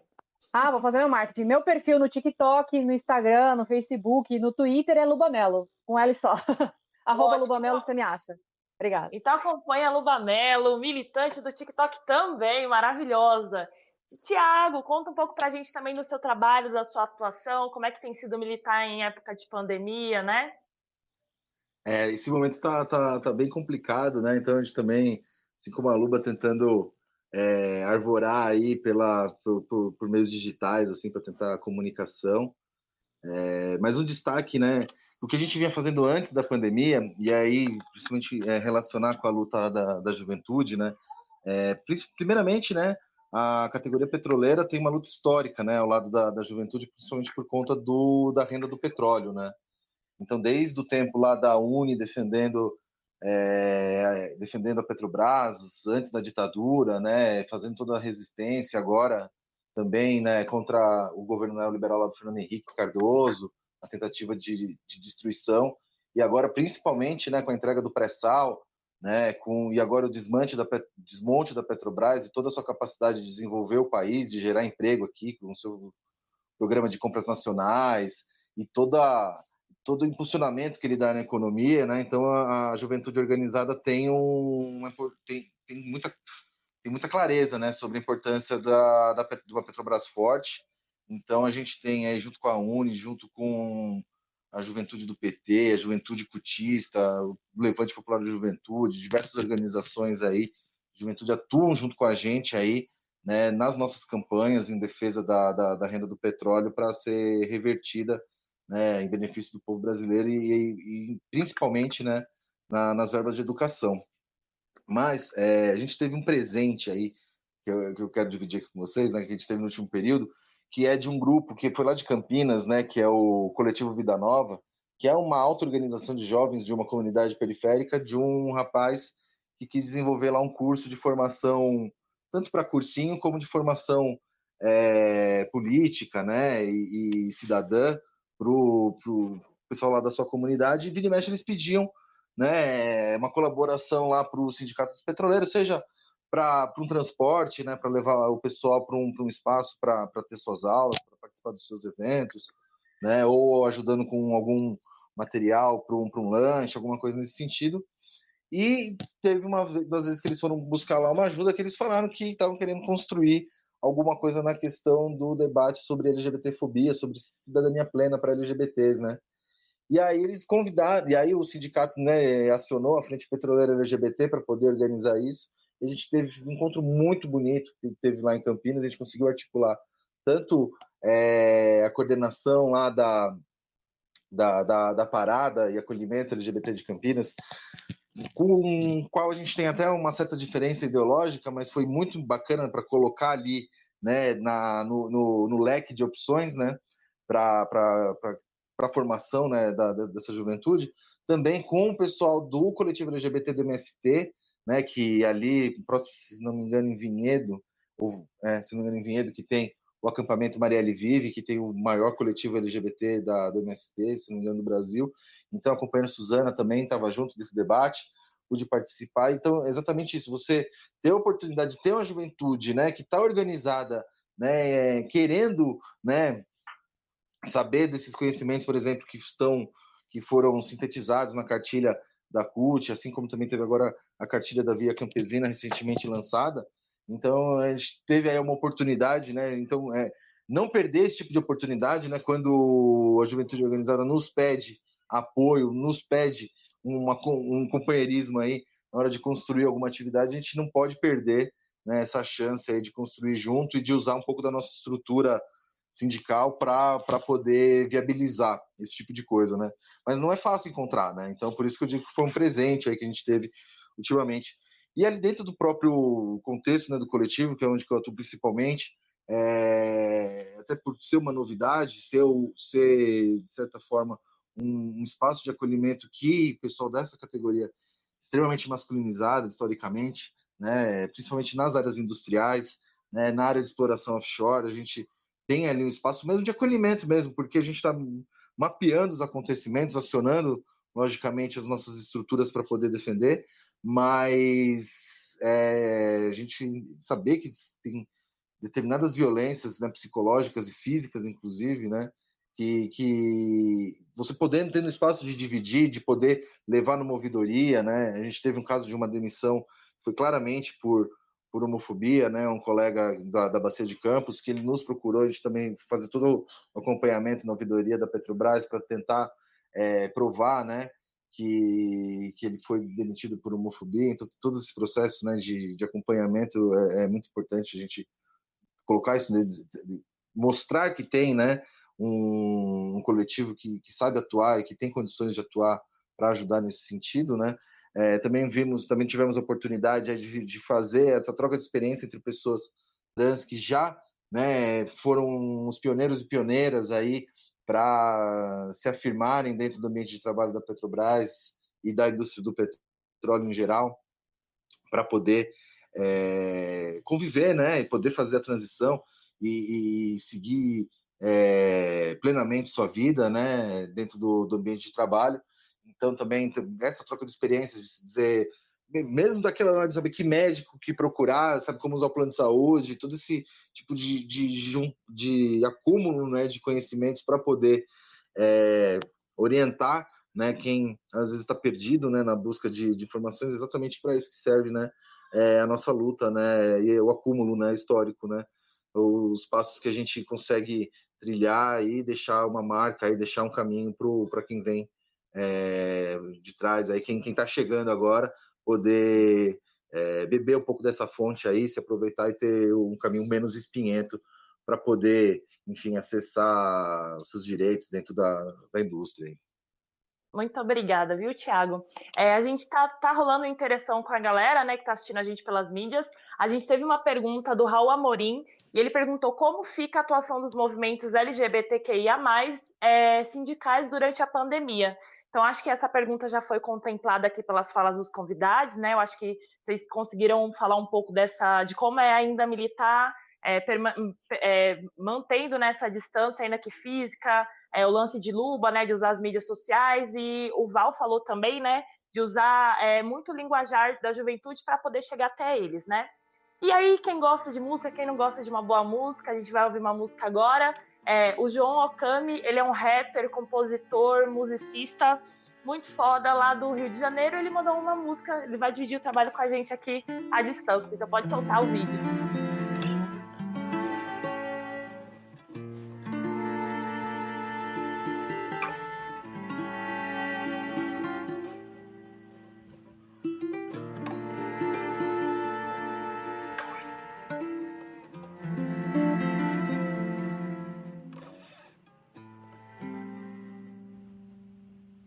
Vou fazer meu marketing. Meu perfil no TikTok, no Instagram, no Facebook, no Twitter é Lubamelo, com L só. @Lubamelo você me acha. Obrigada. Então acompanha a Lubamelo, militante do TikTok também, maravilhosa. Tiago, conta um pouco pra gente também do seu trabalho, da sua atuação, como é que tem sido militar em época de pandemia, né? Esse momento tá bem complicado, né? Então a gente também, assim como a Luba, tentando arvorar aí por meios digitais, assim, para tentar a comunicação. Mas um destaque, né? O que a gente vinha fazendo antes da pandemia, e aí, principalmente, relacionar com a luta da juventude, né? Primeiramente, né? A categoria petroleira tem uma luta histórica, né? Ao lado da juventude, principalmente por conta da renda do petróleo, né? Então, desde o tempo lá da Uni defendendo a Petrobras, antes da ditadura, né, fazendo toda a resistência, agora também, né, contra o governo neoliberal lá do Fernando Henrique Cardoso, a tentativa de destruição, e agora principalmente, né, com a entrega do pré-sal, né, e agora o desmonte da Petrobras e toda a sua capacidade de desenvolver o país, de gerar emprego aqui, com o seu programa de compras nacionais e todo o impulsionamento que ele dá na economia, né? Então a juventude organizada tem muita clareza, né, sobre a importância de uma Petrobras forte. Então a gente tem aí, junto com a Uni, junto com a juventude do PT, a juventude cutista, o Levante Popular da Juventude, diversas organizações aí, de juventude atuam junto com a gente aí, né, nas nossas campanhas em defesa da renda do petróleo para ser revertida, né, em benefício do povo brasileiro e principalmente, né, nas verbas de educação. Mas a gente teve um presente aí que eu quero dividir aqui com vocês, né, que a gente teve no último período, que é de um grupo que foi lá de Campinas, né, que é o Coletivo Vida Nova, que é uma auto-organização de jovens de uma comunidade periférica, de um rapaz que quis desenvolver lá um curso de formação, tanto para cursinho como de formação política, né, e cidadã, para o pessoal lá da sua comunidade, e vira e mexe eles pediam, né, uma colaboração lá para o Sindicato dos Petroleiros, seja para um transporte, né, para levar o pessoal para um espaço para ter suas aulas, para participar dos seus eventos, né, ou ajudando com algum material para um lanche, alguma coisa nesse sentido. E teve duas vezes que eles foram buscar lá uma ajuda, que eles falaram que estavam querendo construir alguma coisa na questão do debate sobre LGBTfobia, sobre cidadania plena para LGBTs, né? E aí eles convidaram, e aí o sindicato, né, acionou a Frente Petroleira LGBT para poder organizar isso. A gente teve um encontro muito bonito que teve lá em Campinas, a gente conseguiu articular tanto a coordenação lá da parada e acolhimento LGBT de Campinas, com o qual a gente tem até uma certa diferença ideológica, mas foi muito bacana para colocar ali, né, no leque de opções, né, para a formação, né, dessa juventude, também com o pessoal do coletivo LGBT do MST, né, que ali, próximo, se não me engano, em Vinhedo, se não me engano, em Vinhedo, que tem o acampamento Marielle Vive, que tem o maior coletivo LGBT do MST, se não me engano, do Brasil. Então, a companheira Suzana também estava junto desse debate, pude participar. Então, é exatamente isso, você ter a oportunidade de ter uma juventude, né, que está organizada, né, querendo, né, saber desses conhecimentos, por exemplo, que foram sintetizados na cartilha da CUT, assim como também teve agora a cartilha da Via Campesina recentemente lançada. Então a gente teve aí uma oportunidade, né? Então não perder esse tipo de oportunidade, né? Quando a juventude organizada nos pede apoio, nos pede um companheirismo aí na hora de construir alguma atividade, a gente não pode perder, né, essa chance aí de construir junto e de usar um pouco da nossa estrutura sindical para poder viabilizar esse tipo de coisa, né? Mas não é fácil encontrar, né? Então, por isso que eu digo que foi um presente aí que a gente teve ultimamente. E ali dentro do próprio contexto, né, do coletivo, que é onde eu atuo principalmente, até por ser uma novidade, ser de certa forma, um espaço de acolhimento que o pessoal dessa categoria extremamente masculinizada historicamente, né, principalmente nas áreas industriais, né, na área de exploração offshore, a gente tem ali um espaço mesmo de acolhimento mesmo, porque a gente está mapeando os acontecimentos, acionando, logicamente, as nossas estruturas para poder defender, mas a gente saber que tem determinadas violências, né, psicológicas e físicas, inclusive, né, que você podendo ter no espaço de dividir, de poder levar numa ouvidoria, né, a gente teve um caso de uma demissão, foi claramente por homofobia, né, um colega da Bacia de Campos, que ele nos procurou, a gente também fazer todo o acompanhamento na ouvidoria da Petrobras para tentar provar, né, que ele foi demitido por homofobia. Então, todo esse processo, né, de acompanhamento é muito importante a gente colocar isso, mostrar que tem, né, um coletivo que sabe atuar e que tem condições de atuar para ajudar nesse sentido, né? Também tivemos a oportunidade de fazer essa troca de experiência entre pessoas trans que já, né, foram os pioneiros e pioneiras aí para se afirmarem dentro do ambiente de trabalho da Petrobras e da indústria do petróleo em geral, para poder conviver, né, e poder fazer a transição e seguir plenamente sua vida, né, dentro do ambiente de trabalho. Então, também, essa troca de experiências, de se dizer, mesmo daquela hora de saber que médico que procurar, sabe como usar o plano de saúde, todo esse tipo de acúmulo, né, de conhecimentos para poder orientar, né, quem às vezes está perdido, né, na busca de informações, exatamente para isso que serve, né, a nossa luta, né, e o acúmulo, né, histórico, né, os passos que a gente consegue trilhar e deixar uma marca, e deixar um caminho para quem vem de trás, aí quem está chegando agora, poder beber um pouco dessa fonte aí, se aproveitar e ter um caminho menos espinhento para poder, enfim, acessar os seus direitos dentro da indústria. Muito obrigada, viu, Thiago? A gente tá rolando interação com a galera, né, que está assistindo a gente pelas mídias. A gente teve uma pergunta do Raul Amorim, e ele perguntou como fica a atuação dos movimentos LGBTQIA+, sindicais durante a pandemia. Então, acho que essa pergunta já foi contemplada aqui pelas falas dos convidados, né? Eu acho que vocês conseguiram falar um pouco de como é ainda militar, mantendo nessa distância, ainda que física, o lance de luba, né, de usar as mídias sociais, e o Val falou também, né, de usar muito linguajar da juventude para poder chegar até eles, né? E aí, quem gosta de música, quem não gosta de uma boa música, a gente vai ouvir uma música agora. O João Okami, ele é um rapper, compositor, musicista, muito foda, lá do Rio de Janeiro. Ele mandou uma música, ele vai dividir o trabalho com a gente aqui à distância, então pode soltar o vídeo.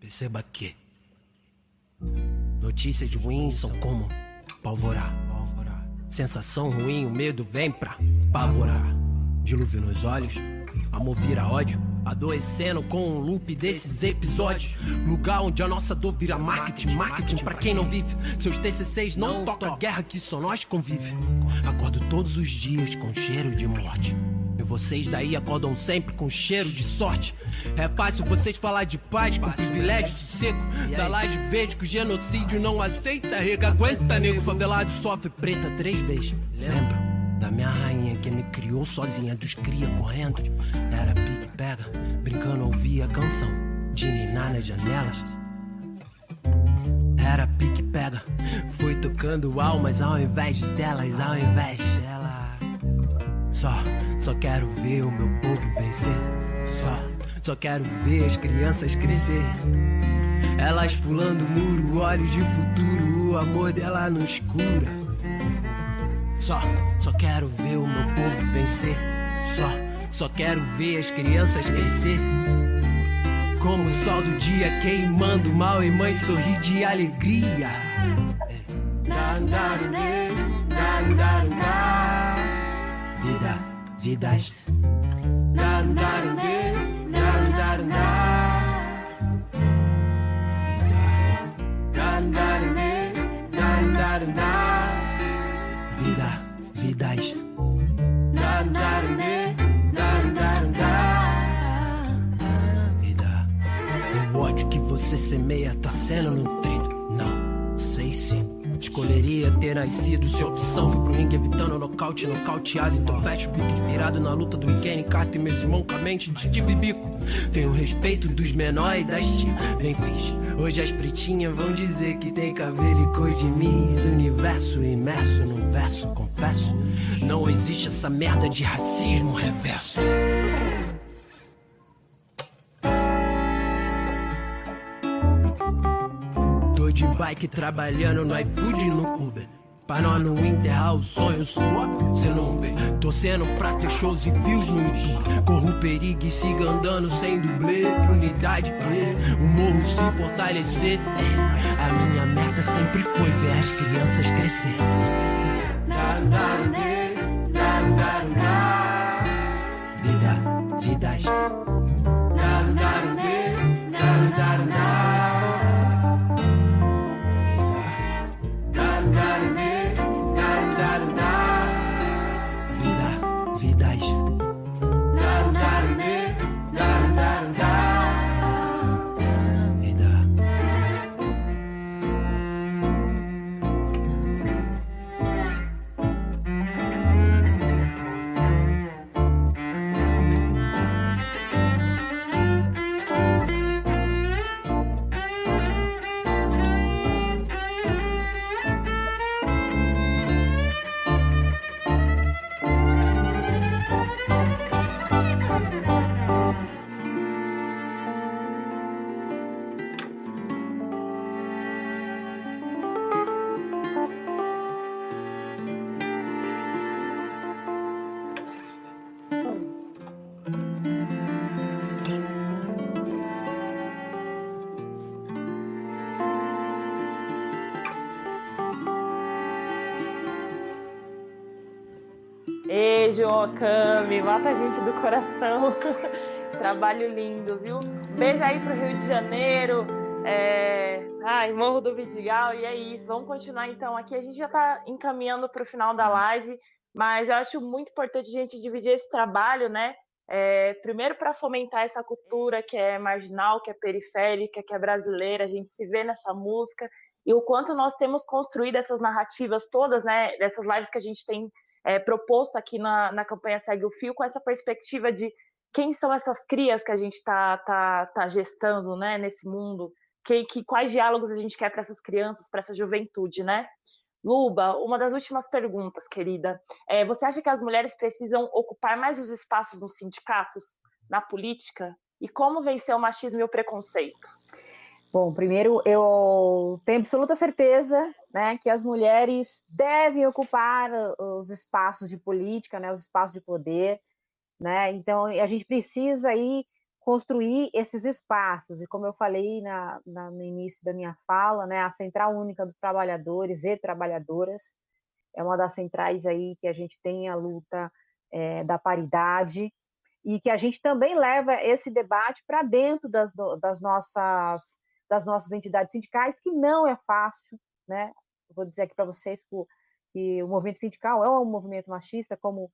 Perceba que notícias ruins são como pólvora. Sensação ruim, o medo vem pra pavorar. Dilúvio nos olhos, amor vira ódio, adoecendo com um loop desses episódios. Lugar onde a nossa dor vira marketing pra quem não vive. Seus TCCs não tocam a guerra que só nós convive. Acordo todos os dias com cheiro de morte, e vocês daí acordam sempre com cheiro de sorte. É fácil vocês falar de paz com privilégio, sossego. Da laje vejo que o genocídio não aceita rega. Aguenta, nego favelado sofre preta 3 vezes. Lembro da minha rainha que me criou sozinha, dos cria correndo. Era pique-pega, brincando ouvia a canção de ninar nas janelas. Era pique-pega, foi tocando almas ao invés de delas, ao invés dela. Só quero ver o meu povo vencer. Só quero ver as crianças crescer. Elas pulando o muro, olhos de futuro, o amor dela nos cura. Só quero ver o meu povo vencer. Só quero ver as crianças crescer. Como o sol do dia queimando mal e mãe sorrir de alegria. Vidas. Vidas. O ódio que você semeia tá sendo nutrido. Não sei se escolheria ter nascido. Se a opção foi pro ringue evitando nocaute, nocauteado. Então fecho o bico inspirado na luta do Kenny Carter e meus irmãos com a mente de Steve e Bico. Tenho respeito dos menores e das tia. Bem fiz. Hoje as pretinhas vão dizer que tem cabelo e cor de Miss. Universo imerso num verso, confesso. Não existe essa merda de racismo reverso. Tô de bike trabalhando no iFood e no Uber. Pra nós não enterrar os sonhos sua, cê não vê. Torcendo pra ter shows e views no YouTube. Corro perigo e siga andando sem dublê. Unidade, o morro se fortalecer. A minha meta sempre foi ver as crianças crescer. Vidas. Ó, Cami, mata a gente do coração. Trabalho lindo, viu? Beijo aí pro Rio de Janeiro. Morro do Vidigal, e é isso. Vamos continuar então aqui. A gente já tá encaminhando para o final da live, mas eu acho muito importante a gente dividir esse trabalho, né? Primeiro para fomentar essa cultura que é marginal, que é periférica, que é brasileira, a gente se vê nessa música, e o quanto nós temos construído essas narrativas todas, né? Dessas lives que a gente tem proposto aqui na campanha Segue o Fio, com essa perspectiva de quem são essas crias que a gente tá gestando, né, nesse mundo, quais diálogos a gente quer para essas crianças, para essa juventude, né? Luba, uma das últimas perguntas, querida. Você acha que as mulheres precisam ocupar mais os espaços nos sindicatos, na política? E como vencer o machismo e o preconceito? Bom, primeiro, eu tenho absoluta certeza, né, que as mulheres devem ocupar os espaços de política, né, os espaços de poder, né? Então, a gente precisa aí construir esses espaços, e como eu falei no início da minha fala, né, a Central Única dos Trabalhadores e Trabalhadoras é uma das centrais aí que a gente tem a luta da paridade, e que a gente também leva esse debate para dentro das nossas entidades sindicais, que não é fácil, né? Eu vou dizer aqui para vocês que o movimento sindical é um movimento machista, como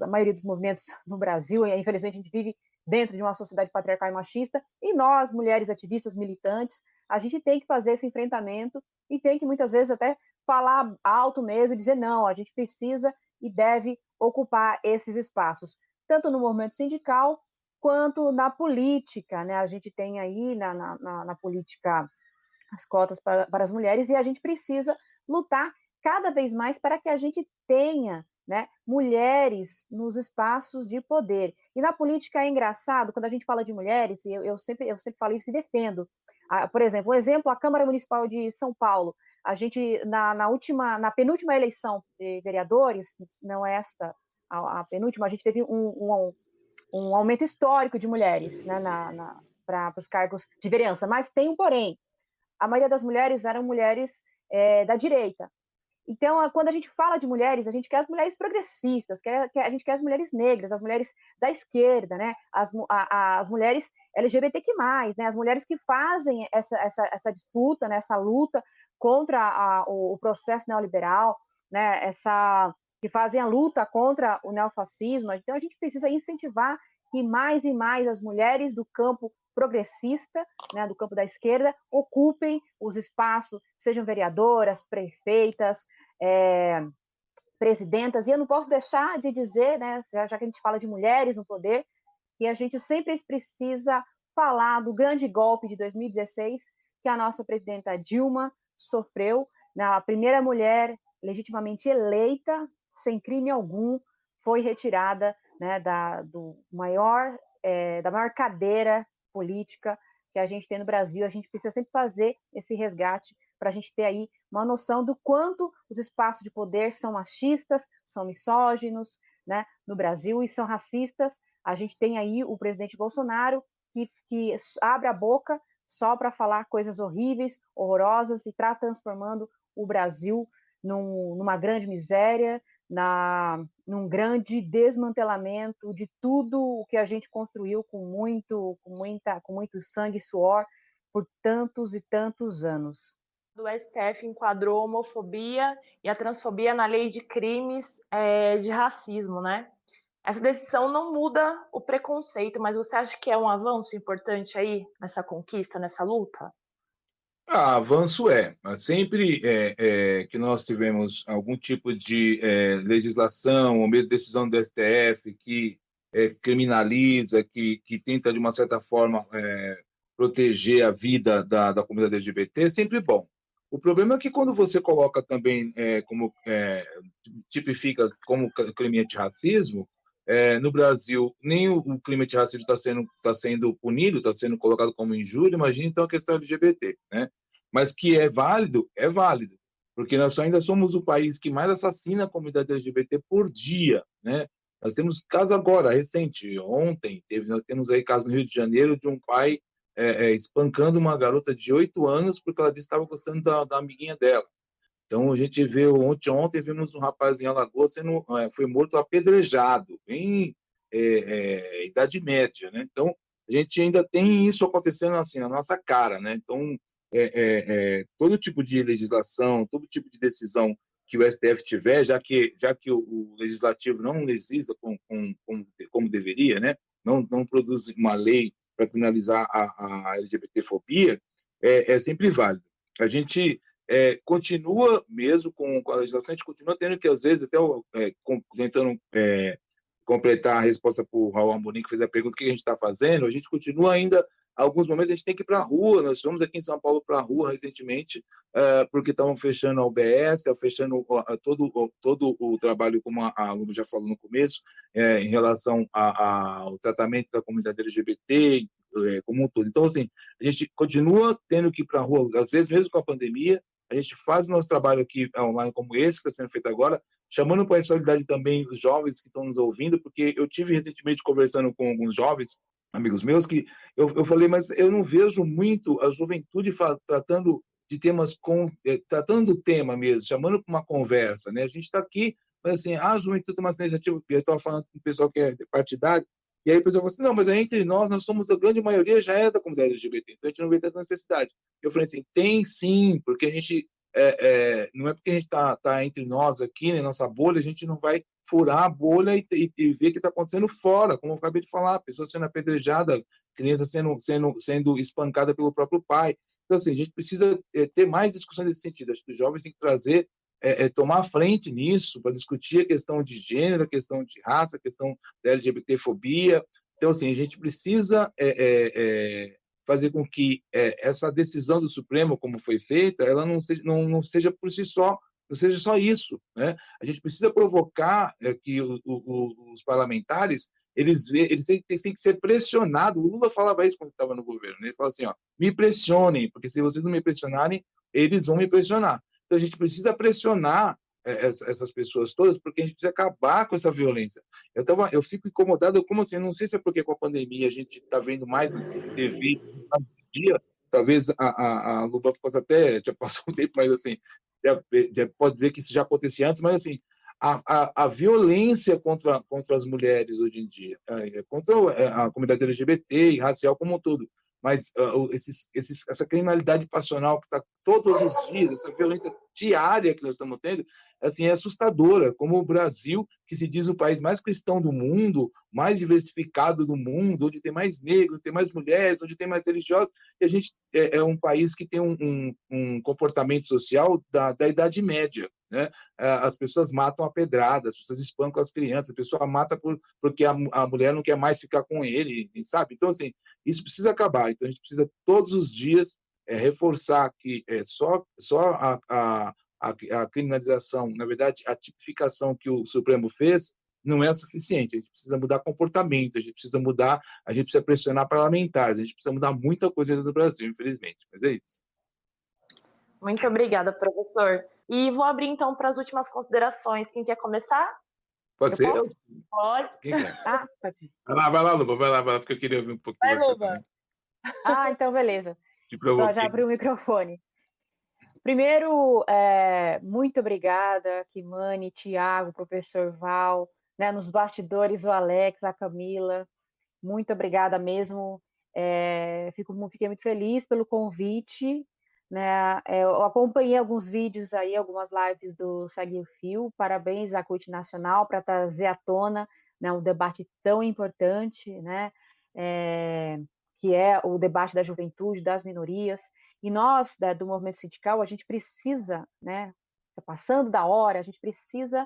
a maioria dos movimentos no Brasil, e infelizmente a gente vive dentro de uma sociedade patriarcal e machista, e nós, mulheres ativistas, militantes, a gente tem que fazer esse enfrentamento e tem que muitas vezes até falar alto mesmo e dizer não, a gente precisa e deve ocupar esses espaços, tanto no movimento sindical quanto na política, né? A gente tem aí na política as cotas para as mulheres, e a gente precisa lutar cada vez mais para que a gente tenha, né, mulheres nos espaços de poder. E na política é engraçado, quando a gente fala de mulheres, e eu sempre falo isso e defendo. Por exemplo, a Câmara Municipal de São Paulo, a gente, na penúltima eleição de vereadores, não esta, a penúltima, a gente teve um aumento histórico de mulheres, né, para os cargos de vereança. Mas tem um porém, a maioria das mulheres eram mulheres da direita. Então, quando a gente fala de mulheres, a gente quer as mulheres progressistas, a gente quer as mulheres negras, as mulheres da esquerda, né? As mulheres LGBTQ+, né? As mulheres que fazem essa disputa, né? Essa luta contra o processo neoliberal, né? Que fazem a luta contra o neofascismo. Então, a gente precisa incentivar que mais e mais as mulheres do campo progressista, né, do campo da esquerda, ocupem os espaços, sejam vereadoras, prefeitas, presidentas. E eu não posso deixar de dizer, né, já que a gente fala de mulheres no poder, que a gente sempre precisa falar do grande golpe de 2016 que a nossa presidenta Dilma sofreu, né, a primeira mulher legitimamente eleita, sem crime algum, foi retirada, né, da maior cadeira política que a gente tem no Brasil. A gente precisa sempre fazer esse resgate para a gente ter aí uma noção do quanto os espaços de poder são machistas, são misóginos, né, no Brasil, e são racistas. A gente tem aí o presidente Bolsonaro que abre a boca só para falar coisas horríveis, horrorosas, e está transformando o Brasil numa grande miséria, num grande desmantelamento de tudo o que a gente construiu com muito sangue e suor por tantos e tantos anos. O STF enquadrou a homofobia e a transfobia na lei de crimes de racismo, né? Essa decisão não muda o preconceito, mas você acha que é um avanço importante aí nessa conquista, nessa luta? Avanço mas sempre que nós tivemos algum tipo de legislação, ou mesmo decisão do STF que criminaliza, que tenta, de uma certa forma, proteger a vida da comunidade LGBT, é sempre bom. O problema é que quando você coloca também, tipifica como crime antirracismo, no Brasil, nem o crime antirracismo está sendo punido, está sendo colocado como injúria, imagina então a questão LGBT, né? Mas que é válido, porque nós ainda somos o país que mais assassina a comunidade LGBT por dia, né? Nós temos caso agora, recente, ontem, nós temos aí caso no Rio de Janeiro de um pai espancando uma garota de 8 anos porque ela disse que estava gostando da amiguinha dela. Então, a gente viu, ontem vimos um rapaz em Alagoas foi morto apedrejado, em Idade Média, né? Então, a gente ainda tem isso acontecendo assim, na nossa cara, né? Então, todo tipo de legislação, todo tipo de decisão que o STF tiver, já que o legislativo não legisla como deveria, né? Não produz uma lei para criminalizar a LGBTfobia, é sempre válido. A gente continua mesmo com a legislação, a gente continua tendo que, às vezes, até tentando completar a resposta para o Raul Amorim, que fez a pergunta: o que a gente está fazendo? A gente continua ainda, alguns momentos a gente tem que ir para a rua. Nós fomos aqui em São Paulo para a rua recentemente, porque estavam fechando a UBS, fechando todo o trabalho, como a Lu já falou no começo, em relação ao tratamento da comunidade LGBT, como um todo. Então, assim, a gente continua tendo que ir para a rua, às vezes, mesmo com a pandemia. A gente faz o nosso trabalho aqui online, como esse que está sendo feito agora, chamando para a responsabilidade também os jovens que estão nos ouvindo, porque eu tive recentemente conversando com alguns jovens, amigos meus, que eu falei, mas eu não vejo muito a juventude tratando de temas, tratando do tema mesmo, chamando para uma conversa, né? A gente está aqui, mas assim, a juventude tem uma iniciativa, eu estava falando com o pessoal que é partidário, e aí o pessoal falou assim: não, mas entre nós somos, a grande maioria já é da comunidade LGBT, então a gente não vê tanta necessidade. Eu falei assim: tem sim, porque a gente, não é porque a gente está entre nós aqui, na nossa bolha, a gente não vai furar a bolha e ver o que está acontecendo fora, como eu acabei de falar, pessoas sendo apedrejadas, crianças sendo espancada pelo próprio pai. Então, assim, a gente precisa ter mais discussões nesse sentido. Acho que os jovens têm que trazer, tomar frente nisso, para discutir a questão de gênero, a questão de raça, a questão da LGBTfobia. Então, assim, a gente precisa fazer com que essa decisão do Supremo, como foi feita, ela não seja por si só, não seja só isso, né? A gente precisa provocar que os parlamentares eles têm que ser pressionados. O Lula falava isso quando estava no governo, né? Ele falava assim: ó, me pressionem, porque se vocês não me pressionarem, eles vão me pressionar. Então a gente precisa pressionar essas pessoas todas, porque a gente precisa acabar com essa violência. Eu fico incomodado, como assim? Não sei se é porque com a pandemia a gente está vendo mais TV dia, talvez a Luba possa até, já passou um tempo, mas assim, já pode dizer que isso já acontecia antes, mas assim, a violência contra as mulheres hoje em dia, contra a comunidade LGBT e racial como um todo, mas essa criminalidade passional que está todos os dias, essa violência diária que nós estamos tendo, assim, é assustadora. Como o Brasil, que se diz o país mais cristão do mundo, mais diversificado do mundo, onde tem mais negros, tem mais mulheres, onde tem mais religiosos, e a gente é um país que tem um comportamento social da Idade Média, né? As pessoas matam a pedrada, as pessoas espancam as crianças, a pessoa mata porque a mulher não quer mais ficar com ele, sabe? Então, assim, isso precisa acabar. Então, a gente precisa todos os dias reforçar que só a criminalização, na verdade, a tipificação que o Supremo fez não é suficiente. A gente precisa mudar comportamento, a gente precisa pressionar parlamentares, a gente precisa mudar muita coisa dentro do Brasil, infelizmente. Mas é isso. Muito obrigada, professor. E vou abrir, então, para as últimas considerações. Quem quer começar? Pode ser? Posso? Pode. Quem quer? Pode ser. Vai lá, Luba, vai lá, porque eu queria ouvir um pouquinho Vai, você Luba. também. Então beleza. Então, já abri o microfone. Primeiro, muito obrigada, Kimani, Tiago, professor Val, né, nos bastidores o Alex, a Camila. Muito obrigada mesmo. Fiquei muito feliz pelo convite. Né? Eu acompanhei alguns vídeos aí, algumas lives do Segue o Fio. Parabéns à CUT Nacional para trazer à tona, né, um debate tão importante, né? Que é o debate da juventude, das minorias. E nós, do movimento sindical, a gente precisa, né? Está passando da hora, a gente precisa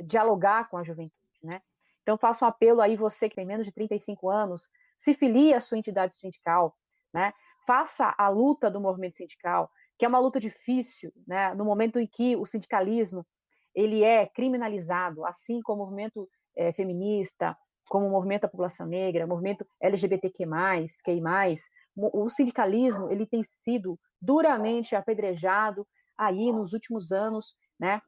dialogar com a juventude, né? Então, faço um apelo aí, você que tem menos de 35 anos, se filie à sua entidade sindical, né? Faça a luta do movimento sindical, que é uma luta difícil, né? No momento em que o sindicalismo ele é criminalizado, assim como o movimento feminista, como o movimento da população negra, o movimento LGBTQ+, o sindicalismo ele tem sido duramente apedrejado aí nos últimos anos, né?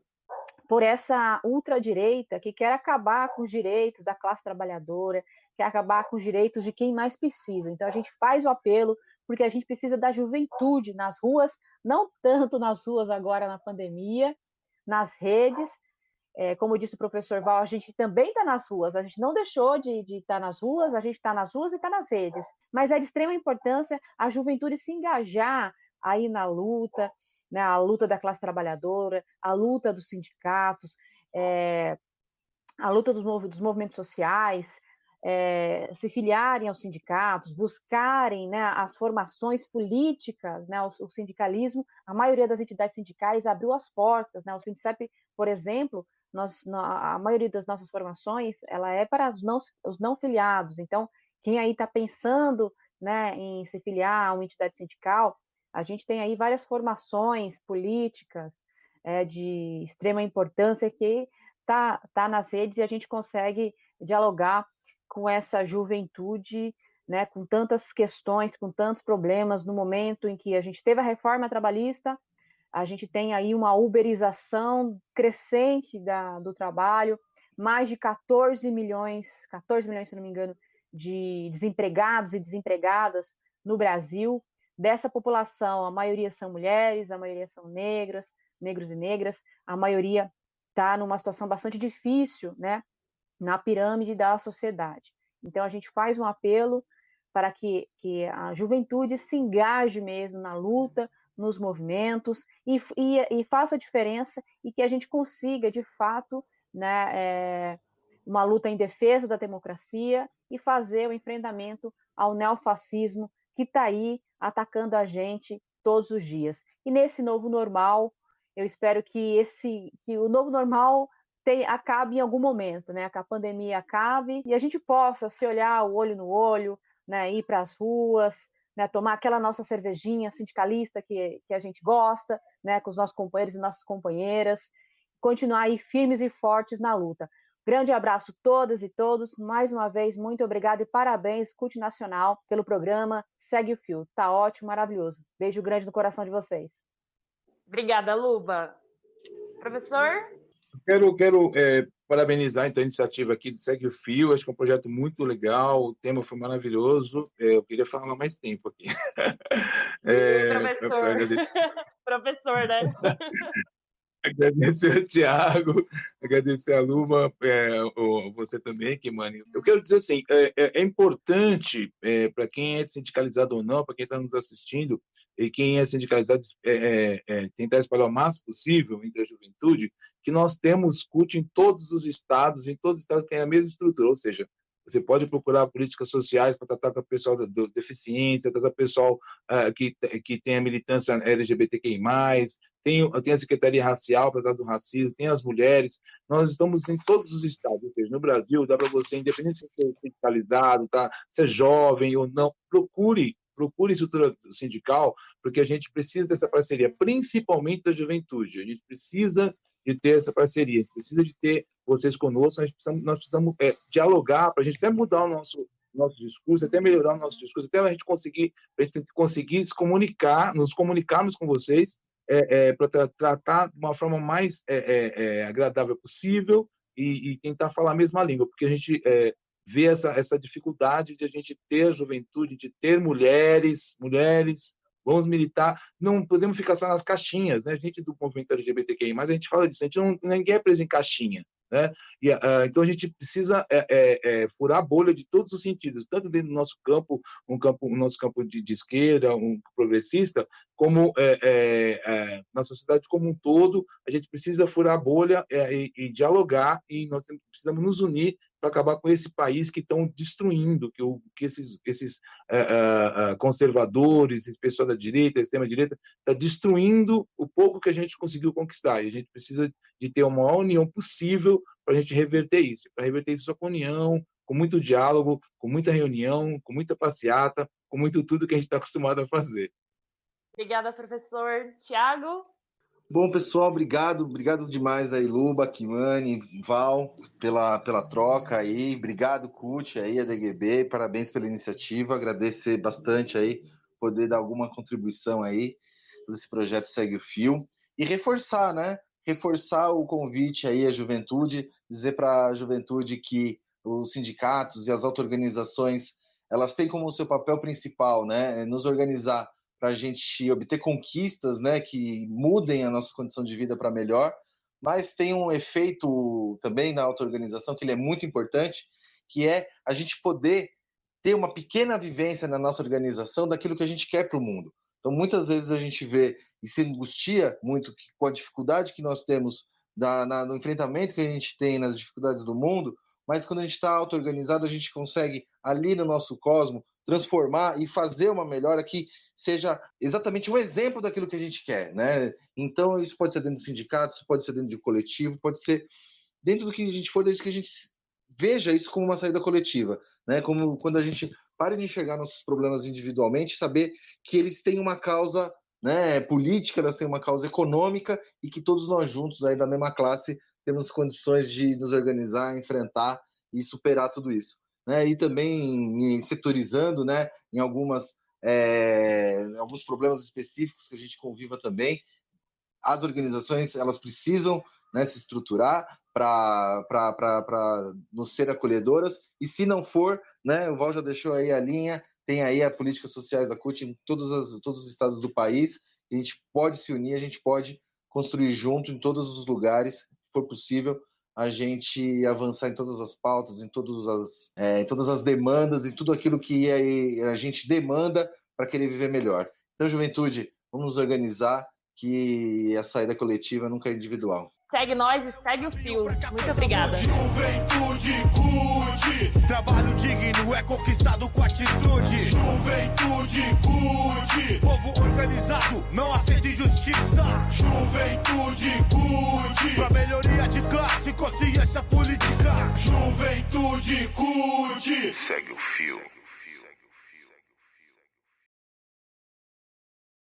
Por essa ultradireita que quer acabar com os direitos da classe trabalhadora, quer acabar com os direitos de quem mais precisa. Então, a gente faz o apelo porque a gente precisa da juventude nas ruas, não tanto nas ruas agora na pandemia, nas redes. Como disse o professor Val, a gente também está nas ruas, a gente não deixou de estar nas ruas, a gente está nas ruas e está nas redes. Mas é de extrema importância a juventude se engajar aí na luta, né, a luta da classe trabalhadora, a luta dos sindicatos, a luta dos movimentos sociais, se filiarem aos sindicatos, buscarem, né, as formações políticas, né, o sindicalismo. A maioria das entidades sindicais abriu as portas, né, o Sindicep, por exemplo, a maioria das nossas formações, ela é para os não filiados. Então, quem aí está pensando, né, em se filiar a uma entidade sindical, a gente tem aí várias formações políticas de extrema importância que tá nas redes, e a gente consegue dialogar com essa juventude, né, com tantas questões, com tantos problemas, no momento em que a gente teve a reforma trabalhista, a gente tem aí uma uberização crescente do trabalho, mais de 14 milhões, se não me engano, de desempregados e desempregadas no Brasil. Dessa população, a maioria são mulheres, a maioria são negros e negras, a maioria está numa situação bastante difícil, né, na pirâmide da sociedade. Então, a gente faz um apelo para que a juventude se engaje mesmo na luta, nos movimentos, e faça a diferença, e que a gente consiga, de fato, né, uma luta em defesa da democracia e fazer o enfrentamento ao neofascismo que está aí atacando a gente todos os dias. E nesse novo normal, eu espero que o novo normal acabe em algum momento, né? Que a pandemia acabe e a gente possa se olhar o olho no olho, né? Ir para as ruas, né? Tomar aquela nossa cervejinha sindicalista que a gente gosta, né? Com os nossos companheiros e nossas companheiras, continuar aí firmes e fortes na luta. Grande abraço a todas e todos, mais uma vez, muito obrigada e parabéns, CUT Nacional, pelo programa Segue o Fio. Tá ótimo, maravilhoso. Beijo grande no coração de vocês. Obrigada, Luba. Professor? Quero parabenizar então a iniciativa aqui do Segue o Fio. Acho que é um projeto muito legal, o tema foi maravilhoso. Eu queria falar mais tempo aqui. Professor, né? Agradecer ao Thiago, agradecer a Luba, você também, Kimani. Eu quero dizer assim, é importante para quem é sindicalizado ou não, para quem está nos assistindo, e quem é sindicalizado, tentar espalhar o máximo possível entre a juventude, que nós temos CUT em todos os estados tem a mesma estrutura, ou seja, você pode procurar políticas sociais para tratar com o pessoal dos deficientes, tratar com o pessoal que tem a militância LGBTQI+, tem a Secretaria Racial para tratar do racismo, tem as mulheres. Nós estamos em todos os estados, ou seja, no Brasil, dá para você, independente se você é sindicalizado, tá? Se é jovem ou não, procure estrutura sindical, porque a gente precisa dessa parceria, principalmente da juventude. A gente precisa de ter essa parceria, a gente precisa de ter vocês conosco, nós precisamos dialogar para a gente até mudar o nosso discurso, até melhorar o nosso discurso, até a gente conseguir se comunicar, nos comunicarmos com vocês, para tratar de uma forma mais agradável possível e tentar falar a mesma língua, porque a gente vê essa dificuldade de a gente ter a juventude, de ter mulheres, vamos militar, não podemos ficar só nas caixinhas, né? A gente do movimento LGBTQI, mas a gente fala disso, ninguém é preso em caixinha, né? Então a gente precisa furar a bolha de todos os sentidos, tanto dentro do nosso campo, o nosso campo de esquerda, um progressista, como na sociedade como um todo. A gente precisa furar a bolha e dialogar, e nós precisamos nos unir para acabar com esse país que estão destruindo, que esses conservadores, esse pessoal da direita, extrema-direita, está destruindo o pouco que a gente conseguiu conquistar. E a gente precisa de ter a maior união possível para a gente reverter isso. Para reverter isso só com união, com muito diálogo, com muita reunião, com muita passeata, com muito tudo que a gente está acostumado a fazer. Obrigada, professor. Thiago? Bom, pessoal, obrigado demais aí, Luba, Kimani, Val, pela troca aí. Obrigado, CUT, aí, a DGB, parabéns pela iniciativa. Agradecer bastante aí, poder dar alguma contribuição aí desse projeto Segue o Fio. E reforçar, né? Reforçar o convite aí à juventude, dizer para a juventude que os sindicatos e as auto-organizações elas têm como seu papel principal, né, nos organizar para a gente obter conquistas, né, que mudem a nossa condição de vida para melhor, mas tem um efeito também na auto-organização que ele é muito importante, que é a gente poder ter uma pequena vivência na nossa organização daquilo que a gente quer para o mundo. Então, muitas vezes a gente vê e se angustia muito com a dificuldade que nós temos no enfrentamento que a gente tem nas dificuldades do mundo, mas quando a gente está auto-organizado, a gente consegue, ali no nosso cosmo, transformar e fazer uma melhora que seja exatamente um exemplo daquilo que a gente quer, né? Então, isso pode ser dentro de sindicatos, isso pode ser dentro de coletivo, pode ser dentro do que a gente for, desde que a gente veja isso como uma saída coletiva, né? Como quando a gente para de enxergar nossos problemas individualmente, saber que eles têm uma causa, né, política, elas têm uma causa econômica e que todos nós juntos aí da mesma classe temos condições de nos organizar, enfrentar e superar tudo isso, né? E também setorizando, né, em alguns problemas específicos que a gente conviva também, as organizações elas precisam, né, se estruturar para nos ser acolhedoras, e se não for, né, o Val já deixou aí a linha, tem aí a políticas sociais da CUT em todos os estados do país, a gente pode se unir, a gente pode construir junto em todos os lugares, se for possível, a gente avançar em todas as pautas, em todas as demandas, em tudo aquilo que a gente demanda para querer viver melhor. Então, juventude, vamos nos organizar, que a saída coletiva nunca é individual. Segue nós e segue o fio. Muito obrigada. Juventude CUT. Trabalho digno é conquistado com atitude. Juventude CUT. Povo organizado, não aceita injustiça. Juventude CUT. Pra melhoria de classe, consciência política. Juventude CUT. Segue o fio.